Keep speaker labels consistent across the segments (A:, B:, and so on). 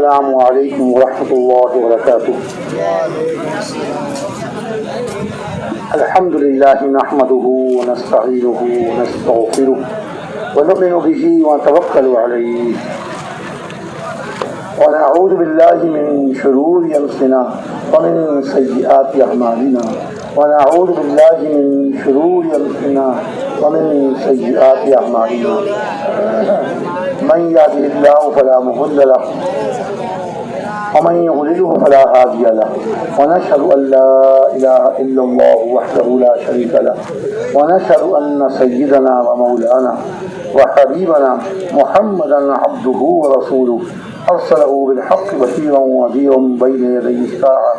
A: السلام علیکم ورحمۃ اللہ وبرکاتہ۔ الحمد للہ نحمده ونستعینه ونستغفره ونؤمن به ونتوکل علیہ ونعوذ باللہ من شرور انفسنا ومن سیئات اعمالنا ونعوذ باللہ من شرور انفسنا ومن سیئات اعمالنا من يهده الله فلا مضل له ومن يضلله فلا هادي له ونشهد أن لا إله إلا الله وحده لا شريك له ونشهد أن سيدنا ومولانا وحبيبنا محمدا عبده ورسوله أرسله بالحق بشيرا ونذيرا بين يدي الساعة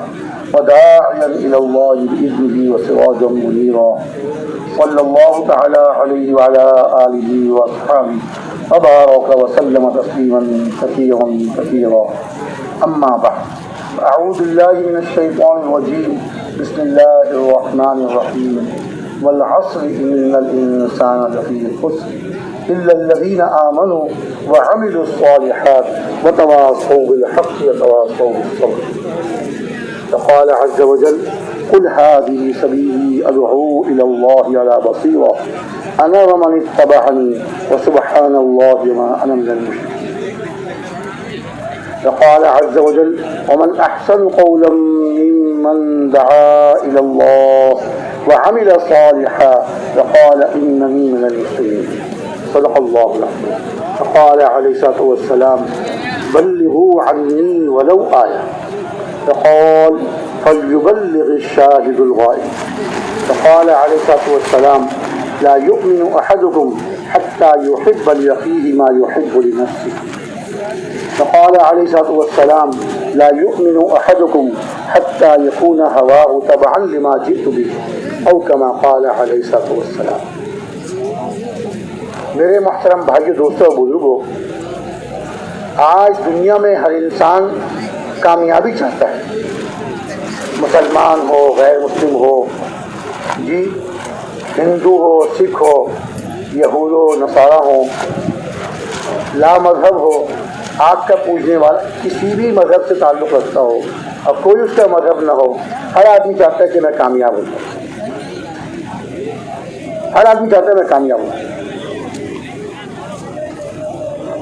A: وداعيا إلى الله بإذنه وسراجا منيرا صلى الله تعالى عليه وعلى آله وأصحابه وبارك وسلم تسليما كثيرا كثيرا أما بعد أعوذ بالله من الشيطان الرجيم بسم الله الرحمن الرحيم والعصر إن الإنسان لفي خسر إلا الذين آمنوا وعملوا الصالحات وتواصوا بالحق وتواصوا بالصبر فقال عز وجل قل هذه سبيلي أدعو إلى الله على بصيرة أنا ومن اتبعني وسبحان الله وما أنا من المشركين وقال عز وجل ومن أحسن قولا ممن دعا إلى الله وعمل صالحا وقال إنني من المسلمين صدق الله العظيم وقال عليه الصلاة والسلام بلغوا عني ولو آية وقال فليبلغ الشاهد الغائب وقال عليه الصلاة والسلام لا يؤمن أحدكم حتى يحب لأخيه ما يحب لنفسه وقال عليه الصلاة والسلام لا يؤمن أحدكم حتى يكون هواه تبعا لما جئت به أو كما قال عليه الصلاة والسلام۔ میرے محترم بھائیو، دوستو اور بزرگوں، آج دنیا میں ہر انسان کامیابی چاہتا ہے، مسلمان ہو، غیر مسلم ہو، جی ہندو ہو، سکھ ہو، یہود و نصارہ ہو، لا مذہب ہو، آگ کا پوجنے والا، کسی بھی مذہب سے تعلق رکھتا ہو اور کوئی اس کا مذہب نہ ہو، ہر آدمی چاہتا ہے کہ میں کامیاب ہوں، ہر آدمی چاہتا ہے میں کامیاب ہوں۔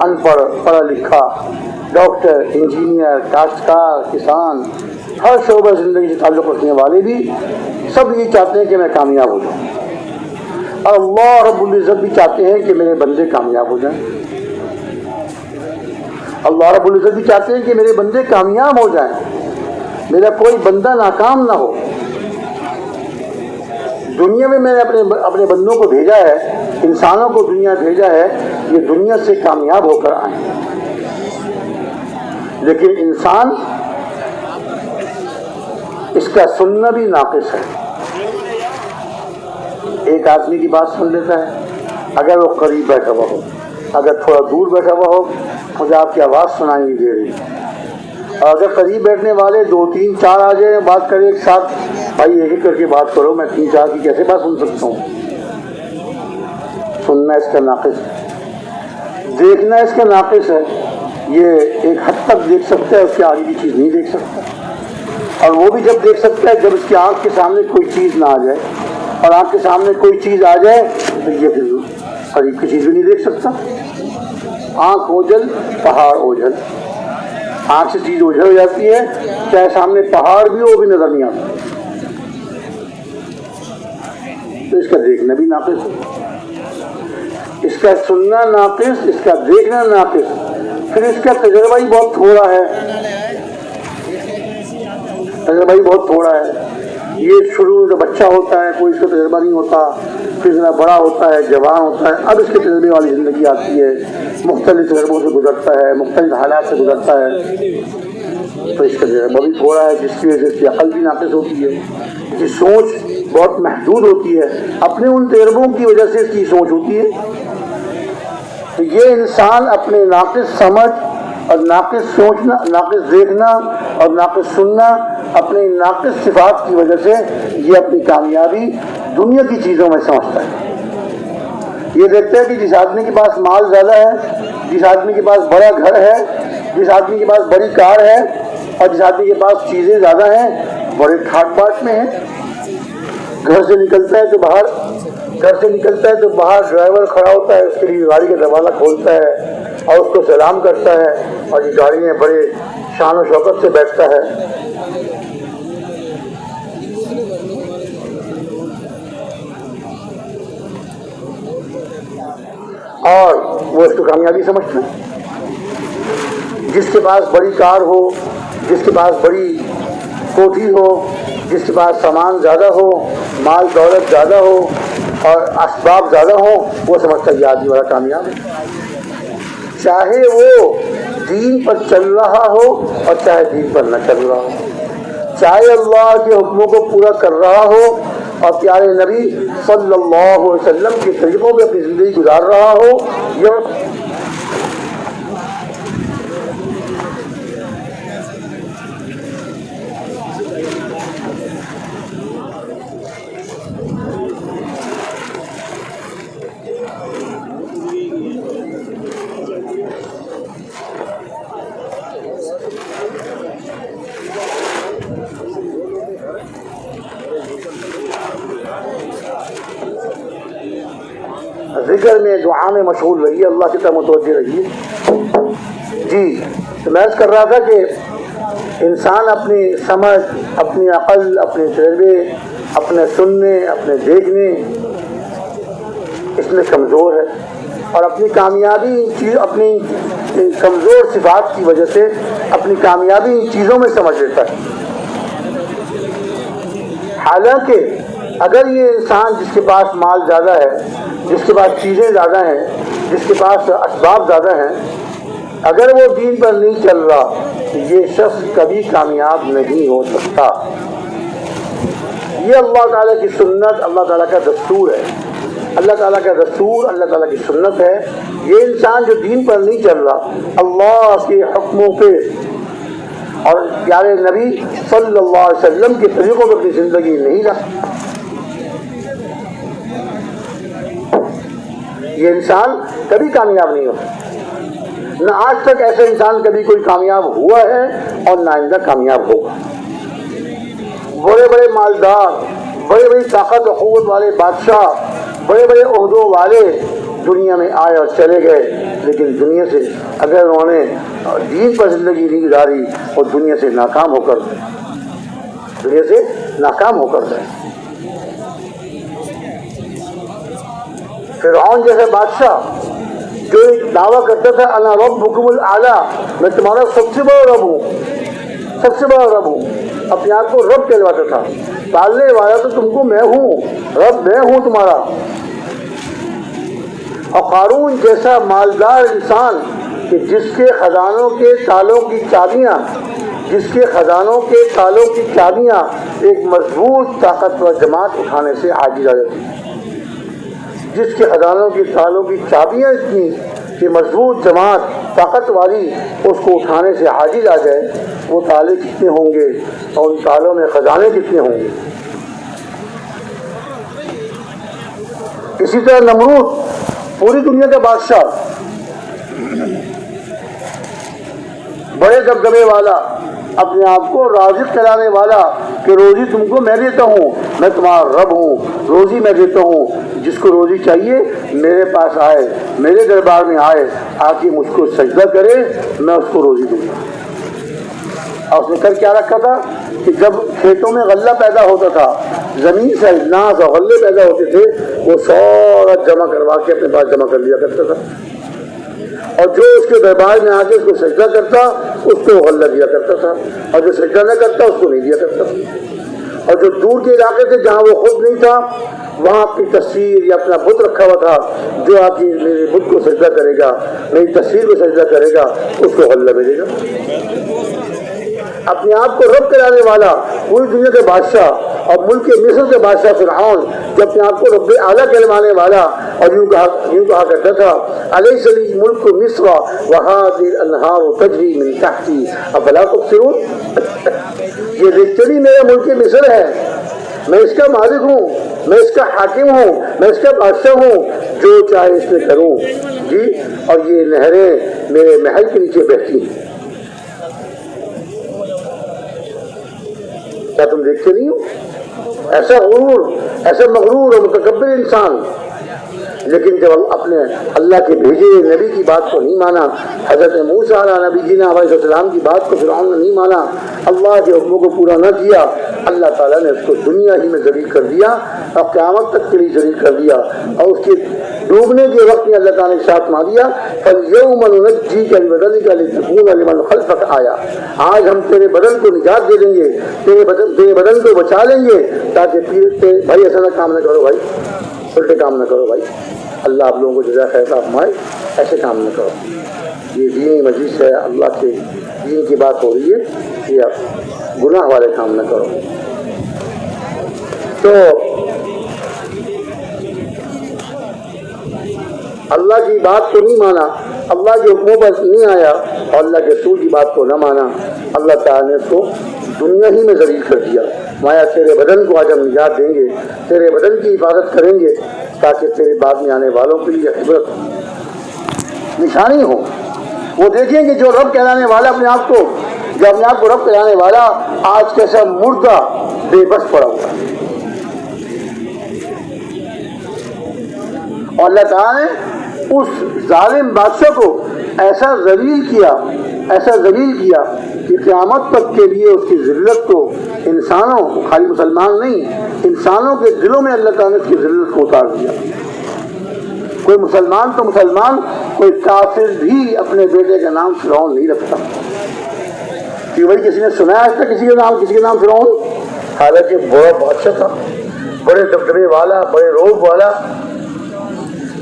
A: ان پڑھ، پڑھا لکھا، ڈاکٹر، انجینئر، کاشتکار، کسان، ہر شعبہ زندگی سے تعلق رکھنے والے بھی سب یہ چاہتے ہیں کہ میں کامیاب ہو جاؤں، اور اللہ رب العزت بھی چاہتے ہیں کہ میرے بندے کامیاب ہو جائیں۔ اللہ رب العزت بھی چاہتے ہیں کہ میرے بندے کامیاب ہو جائیں، میرا کوئی بندہ ناکام نہ ہو۔ دنیا میں نے اپنے بندوں کو بھیجا ہے، انسانوں کو دنیا بھیجا ہے، یہ دنیا سے کامیاب ہو کر آئیں، لیکن انسان اس کا سننا بھی ناقص ہے۔ ایک آدمی کی بات سن لیتا ہے، اگر وہ قریب بیٹھا ہوا ہو، اگر تھوڑا دور بیٹھا ہوا ہو، مجھے آپ کی آواز سنائی نہیں دے رہی، اور اگر قریب بیٹھنے والے 2 3 4 آ جائیں، بات کریں ایک ساتھ، بھائی ایک ایک کر کے بات کرو، میں 3 4 کی کیسے بات سن سکتا ہوں؟ سننا اس کا ناقص ہے، دیکھنا اس کا ناقص ہے۔ یہ ایک حد تک دیکھ سکتا ہے، اس کے آگے کی چیز نہیں دیکھ سکتا، اور وہ بھی جب دیکھ سکتا ہے جب اس کی آنکھ کے سامنے کوئی چیز نہ آ جائے، اور آنکھ کے سامنے کوئی چیز آ جائے تو یہ پھر قریب کی چیز بھی نہیں دیکھ سکتا۔ آنکھ اوجھل، پہاڑ اوجھل، آنکھ سے چیز اوجھل ہو جاتی ہے، چاہے سامنے پہاڑ بھی ہو، وہ بھی نظر نہیں آتا، تو اس کا دیکھنا بھی ناقص ہے، اس کا سننا ناقص، اس کا دیکھنا ناقص، پھر اس کا تجربہ ہی بہت تھوڑا ہے، تجربہ ہی بہت تھوڑا ہے۔ یہ شروع میں بچہ ہوتا ہے، کوئی اس کا تجربہ نہیں ہوتا، پھر ذرا بڑا ہوتا ہے، جوان ہوتا ہے، اب اس کے تجربے والی زندگی آتی ہے، مختلف تجربوں سے گزرتا ہے، مختلف حالات سے گزرتا ہے، تو اس کا تجربہ بھی تھوڑا ہے، جس کی وجہ سے اس کی عقل بھی ناقص ہوتی ہے، اس کی سوچ بہت محدود ہوتی ہے، اپنے ان تجربوں کی وجہ سے اس کی سوچ ہوتی ہے۔ تو یہ انسان اپنے ناقص سمجھ اور ناقص سوچنا، ناقص دیکھنا اور ناقص سننا، اپنے ناقص صفات کی وجہ سے یہ اپنی کامیابی دنیا کی چیزوں میں سمجھتا ہے۔ یہ دیکھتا ہے کہ جس آدمی کے پاس مال زیادہ ہے، جس آدمی کے پاس بڑا گھر ہے،
B: جس آدمی کے پاس بڑی کار ہے اور جس آدمی کے پاس چیزیں زیادہ ہیں بڑے ٹھاٹ باٹ میں ہیں. گھر سے نکلتا ہے تو باہر ڈرائیور کھڑا ہوتا ہے, اس کے لیے گاڑی کا دروازہ کھولتا ہے اور اس کو سلام کرتا ہے, اور یہ گاڑی میں بڑے شان و شوکت سے بیٹھتا ہے. اور وہ اس کو کامیابی سمجھتا ہے. جس کے پاس بڑی کار ہو, جس کے پاس بڑی کوٹھی ہو, جس کے پاس سامان زیادہ ہو, مال دولت زیادہ ہو اور اسباب زیادہ ہو, وہ سمجھتا ہے یہ آدمی بڑا کامیاب ہے. چاہے وہ دین پر چل رہا ہو اور چاہے دین پر نہ چل رہا ہو, چاہے اللہ کے حکموں کو پورا کر رہا ہو اور پیارے نبی صلی اللہ علیہ وسلم کے طریقوں میں اپنی زندگی گزار رہا ہو, یا ذکر میں دعا میں مشغول رہیے, اللہ کی طرف متوجہ رہیے. جی تو میں عرض کر رہا تھا کہ انسان اپنی سمجھ, اپنی عقل, اپنے تجربے, اپنے سننے, اپنے دیکھنے اس میں کمزور ہے, اور اپنی کامیابی اپنی کمزور صفات کی وجہ سے اپنی کامیابی ان چیزوں میں سمجھ لیتا ہے. حالانکہ اگر یہ انسان جس کے پاس مال زیادہ ہے, جس کے پاس چیزیں زیادہ ہیں, جس کے پاس اسباب زیادہ ہیں, اگر وہ دین پر نہیں چل رہا تو یہ شخص کبھی کامیاب نہیں ہو سکتا. یہ اللہ تعالیٰ کی سنت, اللہ تعالیٰ کا دستور ہے, اللہ تعالیٰ کا دستور, اللہ تعالیٰ کی سنت ہے. یہ انسان جو دین پر نہیں چل رہا, اللہ کے حکموں پہ اور پیارے نبی صلی اللہ علیہ وسلم کے طریقوں پہ اپنی زندگی نہیں رہا, یہ انسان کبھی کامیاب نہیں ہوتا. نہ آج تک ایسا انسان کبھی کوئی کامیاب ہوا ہے اور نہ آئندہ کامیاب ہوگا. بڑے بڑے مالدار, بڑے بڑی طاقت و قوت والے بادشاہ, بڑے بڑے عہدوں والے دنیا میں آئے اور چلے گئے, لیکن دنیا سے اگر انہوں نے دین پر زندگی نہیں گزاری اور دنیا سے ناکام ہو کر گئے. فرعون جیسے بادشاہ جو ایک دعویٰ کرتا تھا انا ربکم الاعلیٰ, میں تمہارا سب سے بڑا رب ہوں, اپنے آپ کو رب کہلواتا تھا. پالنے والا تو تم کو میں ہوں, رب میں ہوں تمہارا. اور قارون جیسا مالدار انسان کہ جس کے خزانوں کے تالوں کی چابیاں ایک مضبوط طاقتور جماعت اٹھانے سے عاجز آ جاتی, جس کے خزانوں کی تالوں کی چابیاں اتنی کہ مضبوط جماعت طاقت والی اس کو اٹھانے سے عاجز آ جائے, وہ تالے کتنے ہوں گے اور ان تالوں میں خزانے کتنے ہوں گے. اسی طرح نمرود پوری دنیا کا بادشاہ, بڑے دبدبے والا, اپنے آپ کو رازق کہلانے والا کہ روزی تم کو میں دیتا ہوں, میں تمہارا رب ہوں, روزی میں دیتا ہوں, جس کو روزی چاہیے میرے پاس آئے, میرے دربار میں آئے, آ کے مجھ کو سجدہ کرے, میں اس کو روزی دوں گا. اور اس نے کر کیا رکھا تھا کہ جب کھیتوں میں غلہ پیدا ہوتا تھا, زمین سے اجناس اور غلے پیدا ہوتے تھے, وہ سارا جمع کروا کے اپنے پاس جمع کر لیا کرتا تھا, اور جو اس کے دربار میں آ کے اس کو سجدہ کرتا اس کو غلہ دیا کرتا تھا, اور جو سجدہ نہ کرتا اس کو نہیں دیا کرتا. اور جو دور کے علاقے تھے جہاں وہ خود نہیں تھا, وہاں اپنی تصویر یا اپنا بت رکھا ہوا تھا, جو آپ میرے بت کو سجدہ کرے گا, میری تصویر کو سجدہ کرے گا, اس کو غلہ ملے گا. اپنے آپ کو رب کرانے والا پوری دنیا کے بادشاہ اور ملک مصر کے بادشاہ فرعون جو اپنے آپ کو رب اعلیٰ کہلوانے والا, اور یوں کہا کرتا تھا الیس لی ملک مصر وہذه الانہار تجری من تحتی افلا تبصرون. یہ لٹرلی میرا ملک مصر ہے, میں اس کا مالک ہوں, میں اس کا حاکم ہوں, میں اس کا بادشاہ ہوں, جو چاہے اس میں کروں. جی, اور یہ نہریں میرے محل کے نیچے بہتی ہیں. کیا تم دیکھتے نہیں ہو؟ ایسا غرور، ایسا مغرور اور متکبر انسان، لیکن جب اپنے اللہ کے بھیجے ہوئے نبی کی بات کو نہیں مانا، حضرت موسیٰ علیہ نبی جی علیہ السلام کی بات کو فرعون نے نہیں مانا، اللہ کے حکموں کو پورا نہ کیا، اللہ تعالیٰ نے اس کو دنیا ہی میں ذلیل کر دیا اور قیامت تک کے لیے ذلیل کر دیا، اور اس کے ڈوبنے کے وقت میں اللہ تعالیٰ نے ساتھ مار دیا فَالْيَوْمَ نُنَجِّيكَ بِبَدَنِكَ لِتَكُونَ لِمَنْ خَلْفَكَ آیَةً، آج ہم تیرے بدن کو نجات دے دیں گے، تیرے بدن کو بچا لیں گے، تاکہ پھر بھائی ایسا نہ کام نہ کرو، بھائی الٹے کام نہ کرو، بھائی اللہ آپ لوگوں کو جزا خیر فرمائے، ایسے کام نہ کرو، یہ دینی مجلس ہے، اللہ کے دین کی بات ہو رہی ہے، یہ گناہ والے کام نہ کرو۔ تو اللہ کی بات کو نہیں مانا، اللہ کے حکموں پر نہیں آیا اور اللہ کے رسول کی بات کو نہ مانا، اللہ تعالیٰ نے اس کو دنیا ہی میں ذلیل کر دیا۔ مایا تیرے بدن کو آج ہم نجات دیں گے، تیرے بدن کی حفاظت کریں گے، تاکہ تیرے بعد میں آنے والوں کے لیے عبرت نشانی ہو، وہ دیکھیں کہ جو رب کہلانے والا اپنے آپ کو رب کہلانے والا آج کیسا مردہ بے بس پڑا ہوا ہے، اور اللہ تعالیٰ نے اس ظالم بادشاہ کو ایسا ذلیل کیا کہ قیامت تک کے لیے اس کی ذلت کو انسانوں، خالی مسلمان نہیں، انسانوں کے دلوں میں اللہ تعالیٰ نے اس کی ذلت کو اتار دیا۔ کوئی مسلمان تو مسلمان، کوئی کافر بھی اپنے بیٹے کا نام فرعون نہیں رکھتا، کہ بھائی کسی نے سنا ہے کسی کے نام فرعون، حالانکہ بڑا بادشاہ تھا، بڑے دبدبے والا، بڑے روب والا۔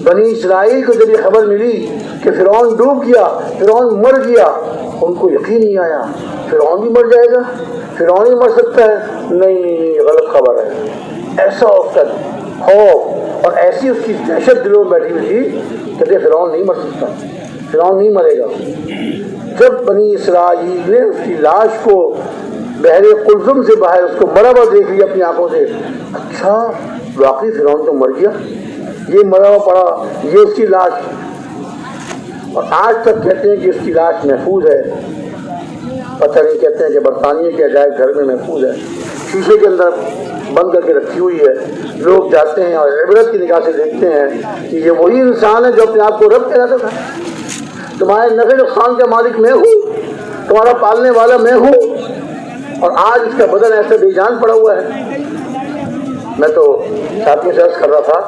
B: بنی اسرائیل کو جب یہ خبر ملی کہ فرعون ڈوب گیا، فرعون مر گیا، ان کو یقین نہیں آیا فرعون بھی مر جائے گا، فرعون ہی مر سکتا ہے، نہیں غلط خبر ہے۔ ایسا اس کا خوف اور ایسی اس کی دہشت دلوں میں بیٹھی ہوئی تھی کہ فرعون نہیں مر سکتا، فرعون نہیں مرے گا۔ جب بنی اسرائیل نے اس کی لاش کو بحر قلزم سے باہر اس کو مرا ہوا دیکھ لیا اپنی آنکھوں سے، اچھا واقعی فرعون تو مر گیا، یہ مرا ہوا پڑا، یہ اس کی لاش، اور آج تک کہتے ہیں کہ اس کی لاش محفوظ ہے، پتہ نہیں کہتے ہیں کہ برطانیہ کے عجائب گھر میں محفوظ ہے، شیشے کے اندر بند کر کے رکھی ہوئی ہے، لوگ جاتے ہیں اور عبرت کی نگاہ سے دیکھتے ہیں کہ یہ وہی انسان ہے جو اپنے آپ کو رب کہلاتا تھا، تمہارے نفع نقصان کا مالک میں ہوں، تمہارا پالنے والا میں ہوں، اور آج اس کا بدن ایسے بے جان پڑا ہوا ہے۔ میں تو ساتھی سے عرض کر رہا تھا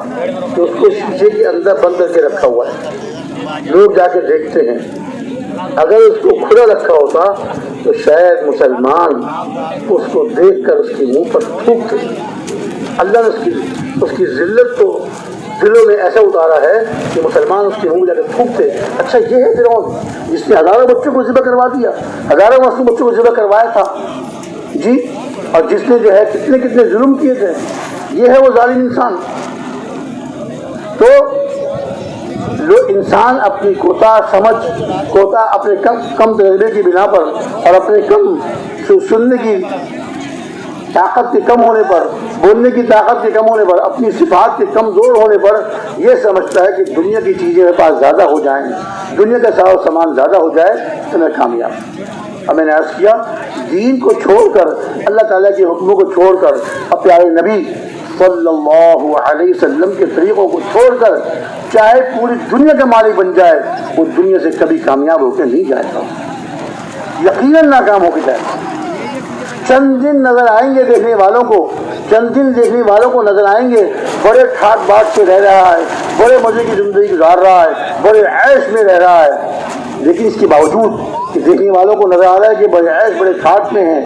B: کہ اس کو شیشے کے اندر بند کر کے رکھا ہوا ہے، لوگ جا کے دیکھتے ہیں، اگر اس کو کھلا رکھا ہوتا تو شاید مسلمان اس کو دیکھ کر اس کے منہ پر تھوکتے۔ اللہ نے اس کی ذلت کو دلوں میں ایسا اتارا ہے کہ مسلمان اس کے منہ جا کے تھوکتے۔ اچھا یہ ہے فرعون جس نے ہزاروں بچوں کو ذبح کروا دیا، ہزاروں معصوم بچوں کو ذبح کروایا تھا جی، اور جس نے جو ہے کتنے کتنے ظلم کیے تھے، یہ ہے وہ ظالم انسان۔ تو انسان اپنی کوتا اپنے کم تجربے کی بنا پر اور اپنے کم سننے کی طاقت کے کم ہونے پر، بولنے کی طاقت کے کم ہونے پر، اپنی صفات کے کمزور ہونے پر یہ سمجھتا ہے کہ دنیا کی چیزیں میرے پاس زیادہ ہو جائیں، دنیا کا ساز و سامان زیادہ ہو جائے تو میں کامیاب۔ اب میں نے عرض کیا دین کو چھوڑ کر، اللہ تعالیٰ کے حکموں کو چھوڑ کر، اور پیارے نبی صلی اللہ علیہ وسلم کے طریقوں کو چھوڑ کر چاہے پوری دنیا کا مالک بن جائے، وہ دنیا سے کبھی کامیاب ہو کے نہیں جائے گا، یقیناً ناکام ہو کے جائے گا۔ چند دن نظر آئیں گے دیکھنے والوں کو، نظر آئیں گے بڑے ٹھاٹ باٹ سے رہ رہا ہے، بڑے مزے کی زندگی گزار رہا ہے، بڑے عیش میں رہ رہا ہے، لیکن اس کے باوجود کہ دیکھنے والوں کو نظر آ رہا ہے کہ بڑے عیش بڑے ٹھاٹ میں ہیں،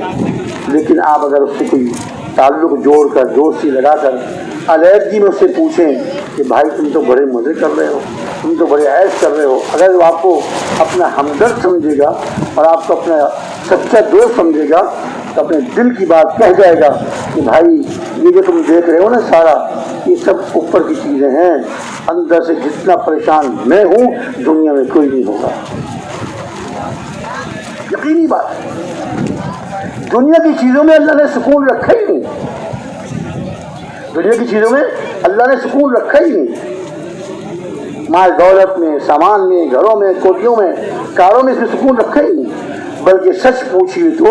B: لیکن آپ اگر اس سے کوئی تعلق جوڑ کر، دوستی لگا کر، علیحدگی میں اس سے پوچھیں کہ بھائی تم تو بڑے مزے کر رہے ہو، تم تو بڑے عیش کر رہے ہو، اگر وہ آپ کو اپنا ہمدرد سمجھے گا اور آپ کو اپنا سچا دوست سمجھے گا تو اپنے دل کی بات کہہ جائے گا کہ بھائی یہ جو تم دیکھ رہے ہو نا سارا، یہ سب اوپر کی چیزیں ہیں، اندر سے جتنا پریشان میں ہوں دنیا میں کوئی نہیں ہوگا۔ یقینی بات ہے، دنیا کی چیزوں میں اللہ نے سکون رکھا ہی نہیں، دنیا کی چیزوں میں اللہ نے سکون رکھا ہی نہیں، مال دولت میں، سامان میں، گھروں میں، کوٹھیوں میں، کاروں میں اس میں سکون رکھا ہی نہیں، بلکہ سچ پوچھیے تو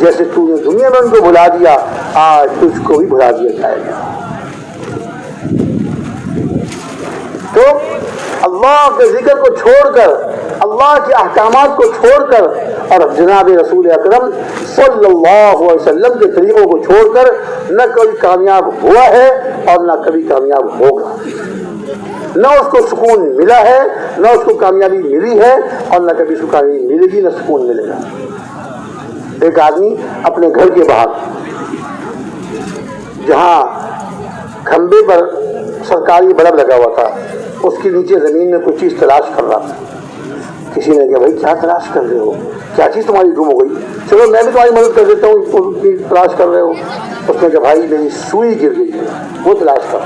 B: جیسے تو نے دنیا میں ان کو بھلا دیا آج تجھ کو بھی بھلا دیا جائے گا. تو اللہ کے ذکر کو چھوڑ کر اللہ کے احکامات کو چھوڑ کر اور جناب رسول اکرم صلی اللہ علیہ وسلم کے طریقوں کو چھوڑ کر نہ کبھی کامیاب ہوا ہے اور نہ کبھی کامیاب ہوگا. نہ اس کو سکون ملا ہے نہ اس کو کامیابی ملی ہے اور نہ کبھی اس کو کامیابی ملے گی نہ سکون ملے گا. ایک آدمی اپنے گھر کے باہر جہاں کھمبے پر سرکاری بلب لگا ہوا تھا اس کے نیچے زمین میں کوئی چیز تلاش کر رہا تھا. کسی نے کہا بھائی کیا تلاش کر رہے ہو, کیا چیز تمہاری گم ہو گئی, چلو میں بھی تمہاری مدد کر دیتا ہوں, تلاش کر رہے ہو. اس نے کہا بھائی میری سوئی گر گئی ہے وہ تلاش کر.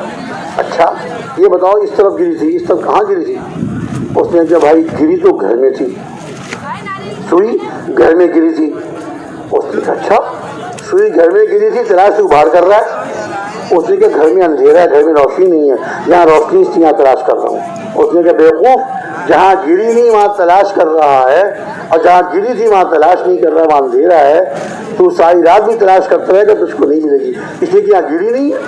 B: اچھا یہ بتاؤ اس طرف گری تھی, اس طرف کہاں گری تھی؟ اس نے کہا بھائی گری تو گھر میں تھی, سوئی گھر میں گری تھی. اس نے کہا اچھا سوئی گھر میں گری تھی تلاش سے باہر کر رہا ہے. اس نے کہا گھر میں اندھیرا ہے, گھر میں روشنی نہیں ہے, یہاں روشنی سے یہاں تلاش کر رہا ہوں. اس نے کہا بیوقوف جہاں گری نہیں وہاں تلاش کر رہا ہے اور جہاں گری تھی وہاں تلاش نہیں کر رہا, وہاں اندھیرا ہے. تو ساری رات بھی تلاش کرتا رہے گا تجھ کو نہیں ملے گی, اس لیے کہ یہاں گری نہیں ہے.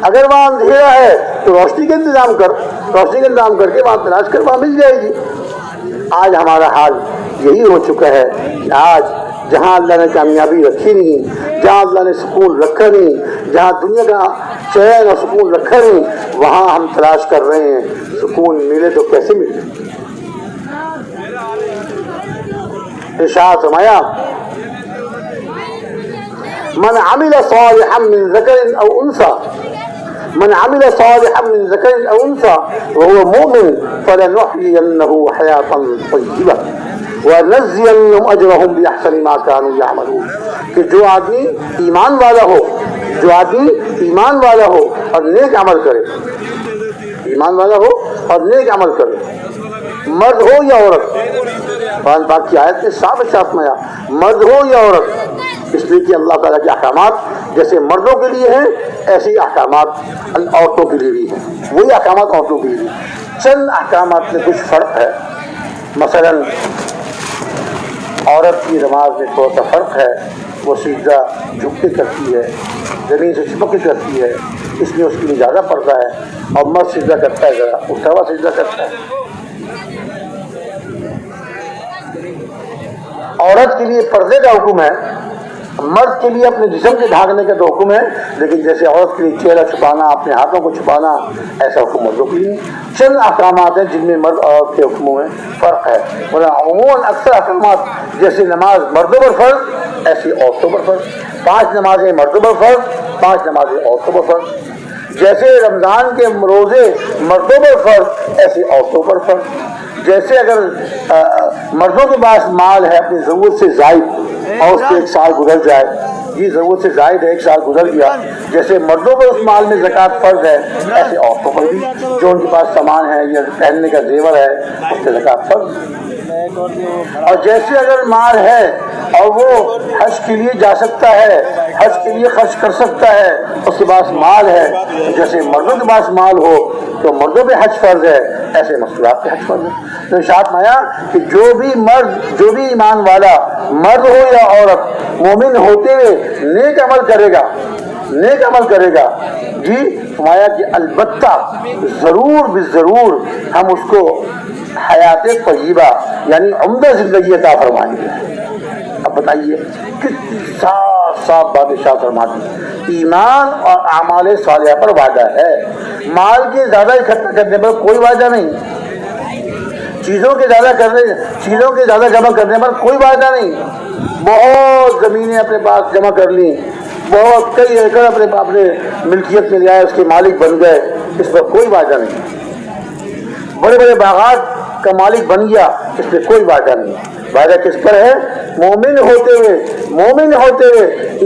B: اگر وہاں اندھیرا ہے تو روشنی کا انتظام کر, روشنی کا انتظام کر کے وہاں تلاش کر, وہاں مل جائے گی. آج ہمارا حال یہی ہو چکا ہے کہ آج جہاں اللہ نے کامیابی رکھی نہیں, جہاں اللہ نے سکون رکھا نہیں, جہاں دنیا کا چین اور سکون رکھا نہیں, وہاں ہم تلاش کر رہے ہیں. سکون ملے تو کیسے ملے؟ ارشاد فرمایا من عمل صالحا من ذکر او انثى من عمل صالحا من ذکر او انثى وهو مؤمن فلنحيينه حياة طيبة وَنَجْزِيَنَّهُمْ أَجْرَهُمْ بِأَحْسَنِ مَا كَانُوا يَعْمَلُونَ. کہ جو آدمی ایمان والا ہو, جو آدمی ایمان والا ہو اور نیک عمل کرے, ایمان والا ہو اور نیک عمل کرے, مرد ہو یا عورت. قرآن پاک کی آیت میں صاف صاف میں مرد ہو یا عورت, اس لیے کہ اللہ تعالیٰ کے احکامات جیسے مردوں کے لیے ہیں ایسے ہی احکامات عورتوں کے لیے بھی ہیں. وہی احکامات عورتوں کے لیے, چند احکامات میں کچھ فرق ہے. مثلا عورت کی نماز میں تھوڑا سا فرق ہے, وہ سجدہ جھک کے کرتی ہے, زمین سے چپک کے کرتی ہے, اس لیے اس کے لیے زیادہ پردہ ہے. اور مرد سجدہ کرتا ہے ذرا اٹھا ہوا سجدہ کرتا ہے. عورت کے لیے پردے کا حکم ہے, مرد کے لیے اپنے جسم کے ڈھانکنے کا تو حکم ہے, لیکن جیسے عورت کے لیے چہرہ چھپانا, اپنے ہاتھوں کو چھپانا, ایسا حکم مردوں کے لیے. چند احکامات ہیں جن میں مرد اور عورت کے حکموں میں فرق ہے. عموماً اکثر احکامات جیسے نماز مردوں پر فرض ایسی عورتوں پر فرض, 5 نمازیں مردوں پر فرض 5 نمازیں عورتوں پر فرض. جیسے رمضان کے روزے مردوں پر فرض ایسے عورتوں پر فرض. جیسے اگر مردوں کے پاس مال ہے اپنی ضرورت سے زائد اور اس کے 1 سال گزر جائے, یہ ضرورت سے زائد ہے 1 سال گزر گیا, جیسے مردوں پر اس مال میں زکوٰۃ فرض ہے ایسے عورتوں پر بھی جو ان کے پاس سامان ہے یا پہننے کا زیور ہے اس سے زکوٰۃ فرض. اور جیسے اگر مال ہے اور وہ حج کے لیے جا سکتا ہے, حج کے لیے خرچ کر سکتا ہے, اس کے پاس مال ہے, جیسے مردوں کے پاس مال ہو تو مردوں پہ حج فرض ہے ایسے مستورات پہ حج فرض ہے. تو ارشاد مایا کہ جو بھی مرد, جو بھی ایمان والا مرد ہو یا عورت مومن ہوتے ہوئے نیک عمل کرے گا, نیک عمل کرے گا, جی فرمایا کہ البتہ ضرور بالضرور ہم اس کو حیات طیبہ یعنی عمدہ زندگی عطا فرمائیں گے. اب بتائیے کتنی صاف صاف بات ارشاد فرماتی. ایمان اور اعمال صالحہ پر وعدہ ہے, مال کے زیادہ اکٹھا کرنے پر کوئی وعدہ نہیں, چیزوں کے زیادہ جمع کرنے پر کوئی وعدہ نہیں. بہت زمینیں اپنے پاس جمع کر لیں, بہت کئی ایکڑ اپنے ملکیت میں لے آئے, اس کے مالک بن گئے, اس پر کوئی وعدہ نہیں. بڑے بڑے باغات کا مالک بن گیا, اس پہ کوئی وعدہ نہیں. وعدہ کس پر ہے؟ مومن ہوتے ہوئے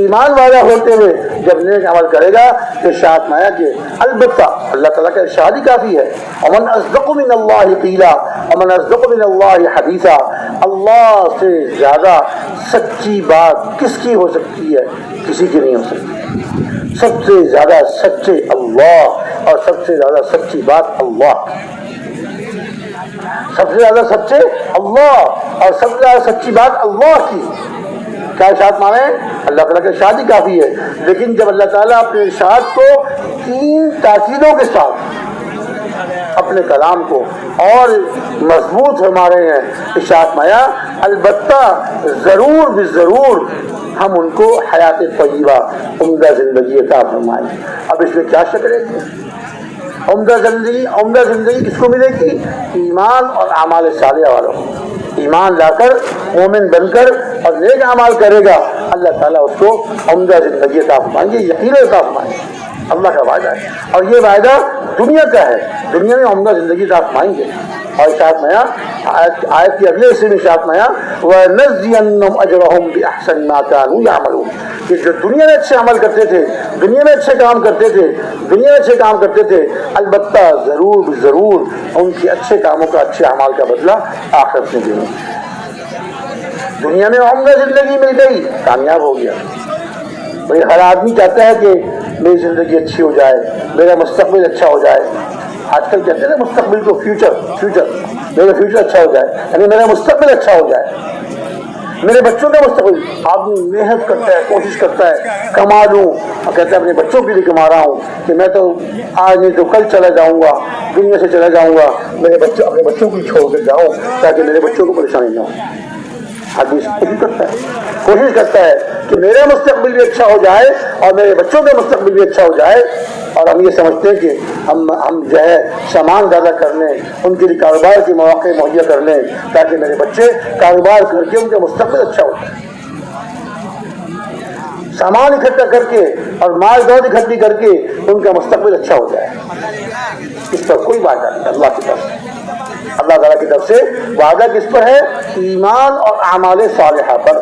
B: ایمان والا ہوتے ہوئے جب نیک عمل کرے گا تو ارشاد مایا کہ البتہ اللہ تعالیٰ کا ارشاد ہی کافی ہے. ومن اصدق من اللہ قیلا ومن اصدق من اللہ حدیثا. اللہ سے زیادہ سچی بات کس کی ہو سکتی ہے؟ کسی کی نہیں ہو سکتی. سب سے زیادہ سچے اللہ اور سب سے زیادہ سچی بات اللہ, سب سے زیادہ سچے اللہ اور سب سے زیادہ سچی بات اللہ کی. کیا ارشاد مانے؟ اللہ تعالیٰ کا ارشاد ہی کافی ہے، لیکن جب اللہ تعالیٰ اپنے ارشاد کو 3 تاکیدوں کے ساتھ اپنے کلام کو اور مضبوط فرما رہے ہیں، ارشاد مایا البتہ ضرور بالضرور ہم ان کو حیات طیبہ عمدہ زندگی عطا فرمائیں۔ اب اس میں کیا شک رہے گی؟ عمدہ زندگی کس کو ملے گی؟ ایمان اور اعمال صالحہ والوں کو۔ ایمان لا کر مومن بن کر اور نیک اعمال کرے گا، اللہ تعالیٰ اس کو عمدہ زندگی عطا فرمائیں گے، یقین عطا فرمائیں گے۔ اللہ کا وعدہ ہے، اور یہ وعدہ دنیا کا ہے، دنیا میں عمدہ زندگی عطا فرمائیں گے۔ اور ارشاد مایا آیت کے اگلے حصے میں ارشاد مایا وَنَجْزِيَنَّهُمْ أَجْرَهُمْ بِأَحْسَنِ مَا كَانُوا يَعْمَلُونَ، کہ جو دنیا میں اچھے عمل کرتے تھے، دنیا میں اچھے کام کرتے تھے، البتہ ضرور ان کے اچھے کاموں کا، اچھے اعمال کا بدلہ آخرت میں دیں گے۔ دنیا میں عمدہ زندگی مل گئی، کامیاب ہو گیا۔ بھائی ہر آدمی چاہتا ہے کہ میری زندگی اچھی ہو جائے، میرا مستقبل اچھا ہو جائے۔ آج کل کہتے ہیں نا مستقبل کو فیوچر میرا فیوچر اچھا ہو جائے، یعنی میرا مستقبل اچھا ہو جائے، میرے بچوں کا مستقبل۔ آدمی محنت کرتا ہے، کوشش کرتا ہے کما لوں، اور کہتا ہے اپنے بچوں کے لیے کما رہا ہوں کہ میں تو آج نہیں تو کل چلا جاؤں گا، دنیا سے چلا جاؤں گا، اپنے بچوں کو چھوڑ کر جاؤں تاکہ میرے بچوں کو پریشانی نہ ہو۔ آدمی کوشش کرتا ہے کہ میرا مستقبل بھی اچھا ہو جائے اور میرے بچوں کا مستقبل بھی اچھا ہو جائے، اور ہم یہ سمجھتے ہیں کہ ہم جو ہے سامان زیادہ کر لیں، ان کے لیے کاروبار کے مواقع مہیا کر لیں تاکہ میرے بچے کاروبار کر کے ان کا مستقبل اچھا ہو جائے۔ سامان اکٹھا کر کے اور مال دولت اکٹھی کر کے ان کا مستقبل اچھا ہو جائے، اس پر کوئی وعدہ نہیں اللہ کی طرف سے۔ اللہ تعالیٰ کی طرف سے وعدہ کس پر ہے؟ ایمان اور اعمال صالحہ پر۔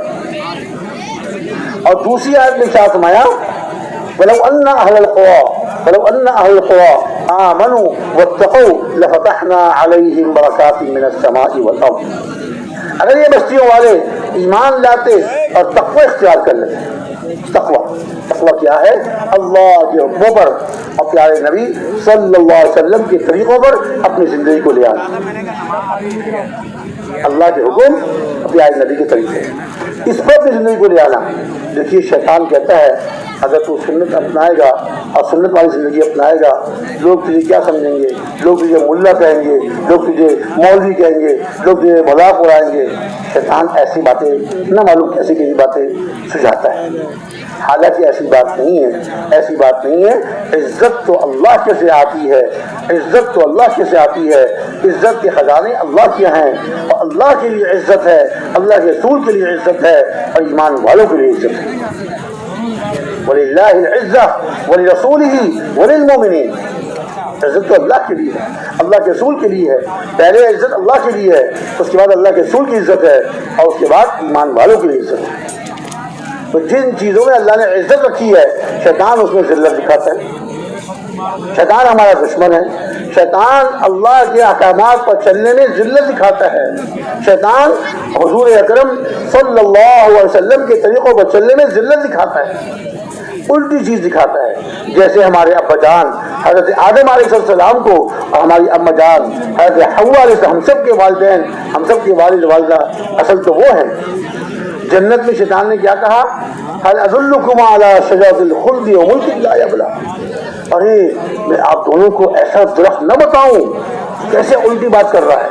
B: اور دوسری آیت میں ارشاد فرمایا وَلَوْ أَنَّ أَهْلَ الْقُرَىٰ آمَنُوا وَاتَّقَوْا لَفَتَحْنَا عَلَيْهِمْ بَرَكَاتٍ مِّنَ السَّمَاءِ وَالْأَرْضِ، اگر یہ بستیوں والے ایمان لاتے اور تقوی اختیار کر لیتے۔ تقوی کیا ہے؟ اللہ کے حکموں پر اور پیارے نبی صلی اللہ علیہ وسلم کے طریقوں پر اپنی زندگی کو لے آنا۔ اللہ کے حکم اور پیارے نبی کے طریقے، اس پر اپنی زندگی کو لے آنا۔ دیکھیے شیطان کہتا ہے اگر تو سنت اپنائے گا اور سنت والی زندگی اپنائے گا، لوگ تجھے کیا سمجھیں گے؟ لوگ تجھے ملا کہیں گے، لوگ تجھے مولوی کہیں گے، لوگ تجھے مذاق اڑائیں گے۔ شیطان ایسی باتیں نہ معلوم کیسی کیسی باتیں سجاتا ہے، حالانکہ ایسی بات نہیں ہے۔ عزت تو اللہ کے سے آتی ہے، عزت کے خزانے اللہ کے ہیں، اور اللہ کے لیے عزت ہے، اللہ کے رسول کے لیے عزت ہے، اور ایمان والوں کے لیے عزت ہے۔ وَلِلَّهِ الْعِزَّةُ وَلِرَسُولِهِ وَلِلْمُؤْمِنِينَ، عزت تو اللہ کے لیے ہے، اللہ کے رسول کے لیے ہے۔ پہلے عزت اللہ کے لیے ہے، اس کے بعد اللہ کے رسول کی عزت ہے، اور اس کے بعد ایمان والوں کی عزت ہے۔ تو جن چیزوں میں اللہ نے عزت رکھی ہے، شیطان اس میں ذلت دکھاتا ہے۔ شیطان ہمارا دشمن ہے، شیطان اللہ کے احکامات پر چلنے میں ذلت دکھاتا ہے۔ شیطان حضور اکرم صلی اللہ علیہ وسلم کے طریقوں پر چلنے میں ذلت دکھاتا ہے، الٹی چیز دکھاتا ہے۔ جیسے ہمارے ابا جان حضرت آدم علیہ السلام کو اور ہماری اما جان حضرت حوا علیہ السلام، ہم سب کے والدین، ہم سب کے والد والدہ اصل تو وہ ہیں۔ جنت میں شیطان نے کیا کہا؟ هل ادلکم علی شجرۃ الخلد وملک لا یبلی، ارے میں آپ دونوں کو ایسا درخت نہ بتاؤں؟ کیسے الٹی بات کر رہا ہے؟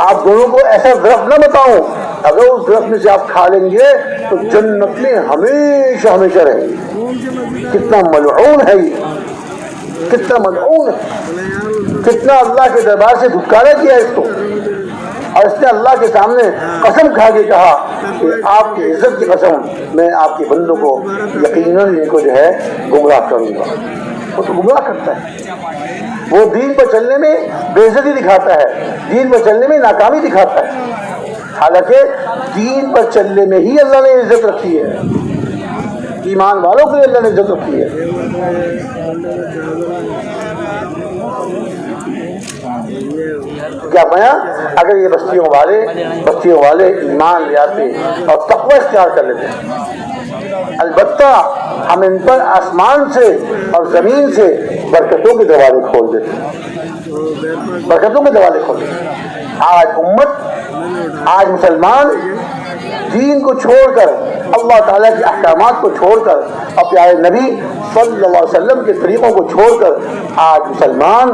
B: آپ دونوں کو ایسا درخت نہ بتاؤں، اگر اس درخت میں سے آپ کھا لیں گے تو جنت میں ہمیشہ ہمیشہ رہیں گے۔ کتنا ملعون ہے یہ، کتنا ملعون ہے، کتنا اللہ کے دربار سے دھتکارا کیا اس کو، اور اس نے اللہ کے سامنے قسم کھا کے کہا کہ آپ کی عزت کی قسم میں آپ کے بندوں کو یقیناً ان کو جو ہے گمراہ کروں گا۔ وہ تو گمراہ کرتا ہے، وہ دین پر چلنے میں بے عزتی دکھاتا ہے، دین پر چلنے میں ناکامی دکھاتا ہے، حالانکہ دین پر چلنے میں ہی اللہ نے عزت رکھی ہے، ایمان والوں کے لیے اللہ نے عزت رکھی ہے۔ کیا پایا؟ اگر یہ بستیوں والے ایمان لے آتے اور تقوی اختیار کر لیتے، البتہ ہم ان پر آسمان سے اور زمین سے برکتوں کے دروازے کھول دیتے، برکتوں کے دروازے کھول دیتے۔ آج مسلمان دین کو چھوڑ کر، اللہ تعالیٰ کے احکامات کو چھوڑ کر، اور پیارے نبی صلی اللہ علیہ وسلم کے طریقوں کو چھوڑ کر آج مسلمان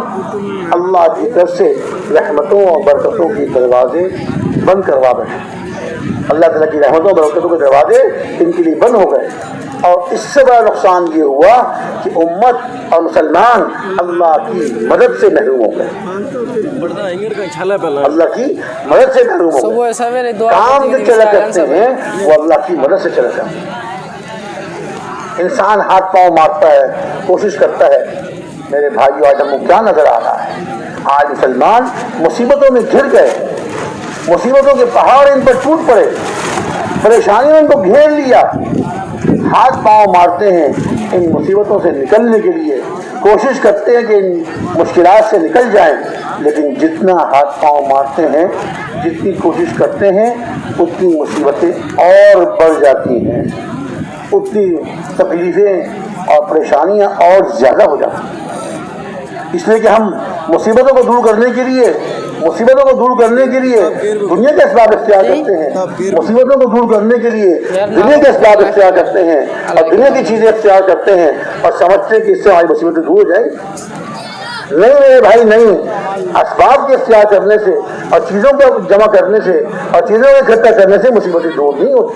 B: اللہ کی طرف سے رحمتوں اور برکتوں کے دروازے بند کروا بیٹھے۔ اللہ تعالیٰ کی رحمتوں اور برکتوں کے دروازے ان کے لیے بند ہو گئے، اور اس سے بڑا نقصان یہ ہوا کہ امت اور مسلمان اللہ کی مدد سے محروم ہو گئے، اللہ کی مدد سے محروم ہو گئے۔ کام جو چلا کرتے ہیں وہ اللہ کی مدد سے چلا کرتے ہیں۔ انسان ہاتھ پاؤں مارتا ہے، کوشش کرتا ہے۔ میرے بھائیو، آج ہم کو کیا نظر آ رہا ہے؟ آج مسلمان مصیبتوں میں گر گئے، مصیبتوں کے پہاڑ ان پر ٹوٹ پڑے، پریشانیوں نے ان کو گھیر لیا، ہاتھ پاؤں مارتے ہیں ان مصیبتوں سے نکلنے کے لیے، کوشش کرتے ہیں کہ ان مشکلات سے نکل جائیں، لیکن جتنا ہاتھ پاؤں مارتے ہیں، جتنی کوشش کرتے ہیں، اتنی مصیبتیں اور بڑھ جاتی ہیں، اتنی تکلیفیں اور پریشانیاں اور زیادہ ہو جاتی ہیں۔ اس لیے کہ ہم مصیبتوں کو دور کرنے کے لیے دنیا کے اسباب اختیار کرتے ہیں، مصیبتوں کو دور کرنے کے لیے دنیا کے اسباب اختیار کرتے ہیں، اور دنیا کی چیزیں اختیار کرتے ہیں، اور سمجھتے ہیں کہ اس سے ہماری مصیبتیں دور ہو جائیں۔ نہیں میرے بھائی، نہیں۔ اسباب کے اختیار کرنے سے اور چیزوں کو جمع کرنے سے اور چیزوں کو اکٹھا کرنے سے مصیبتیں دور نہیں ہوتی۔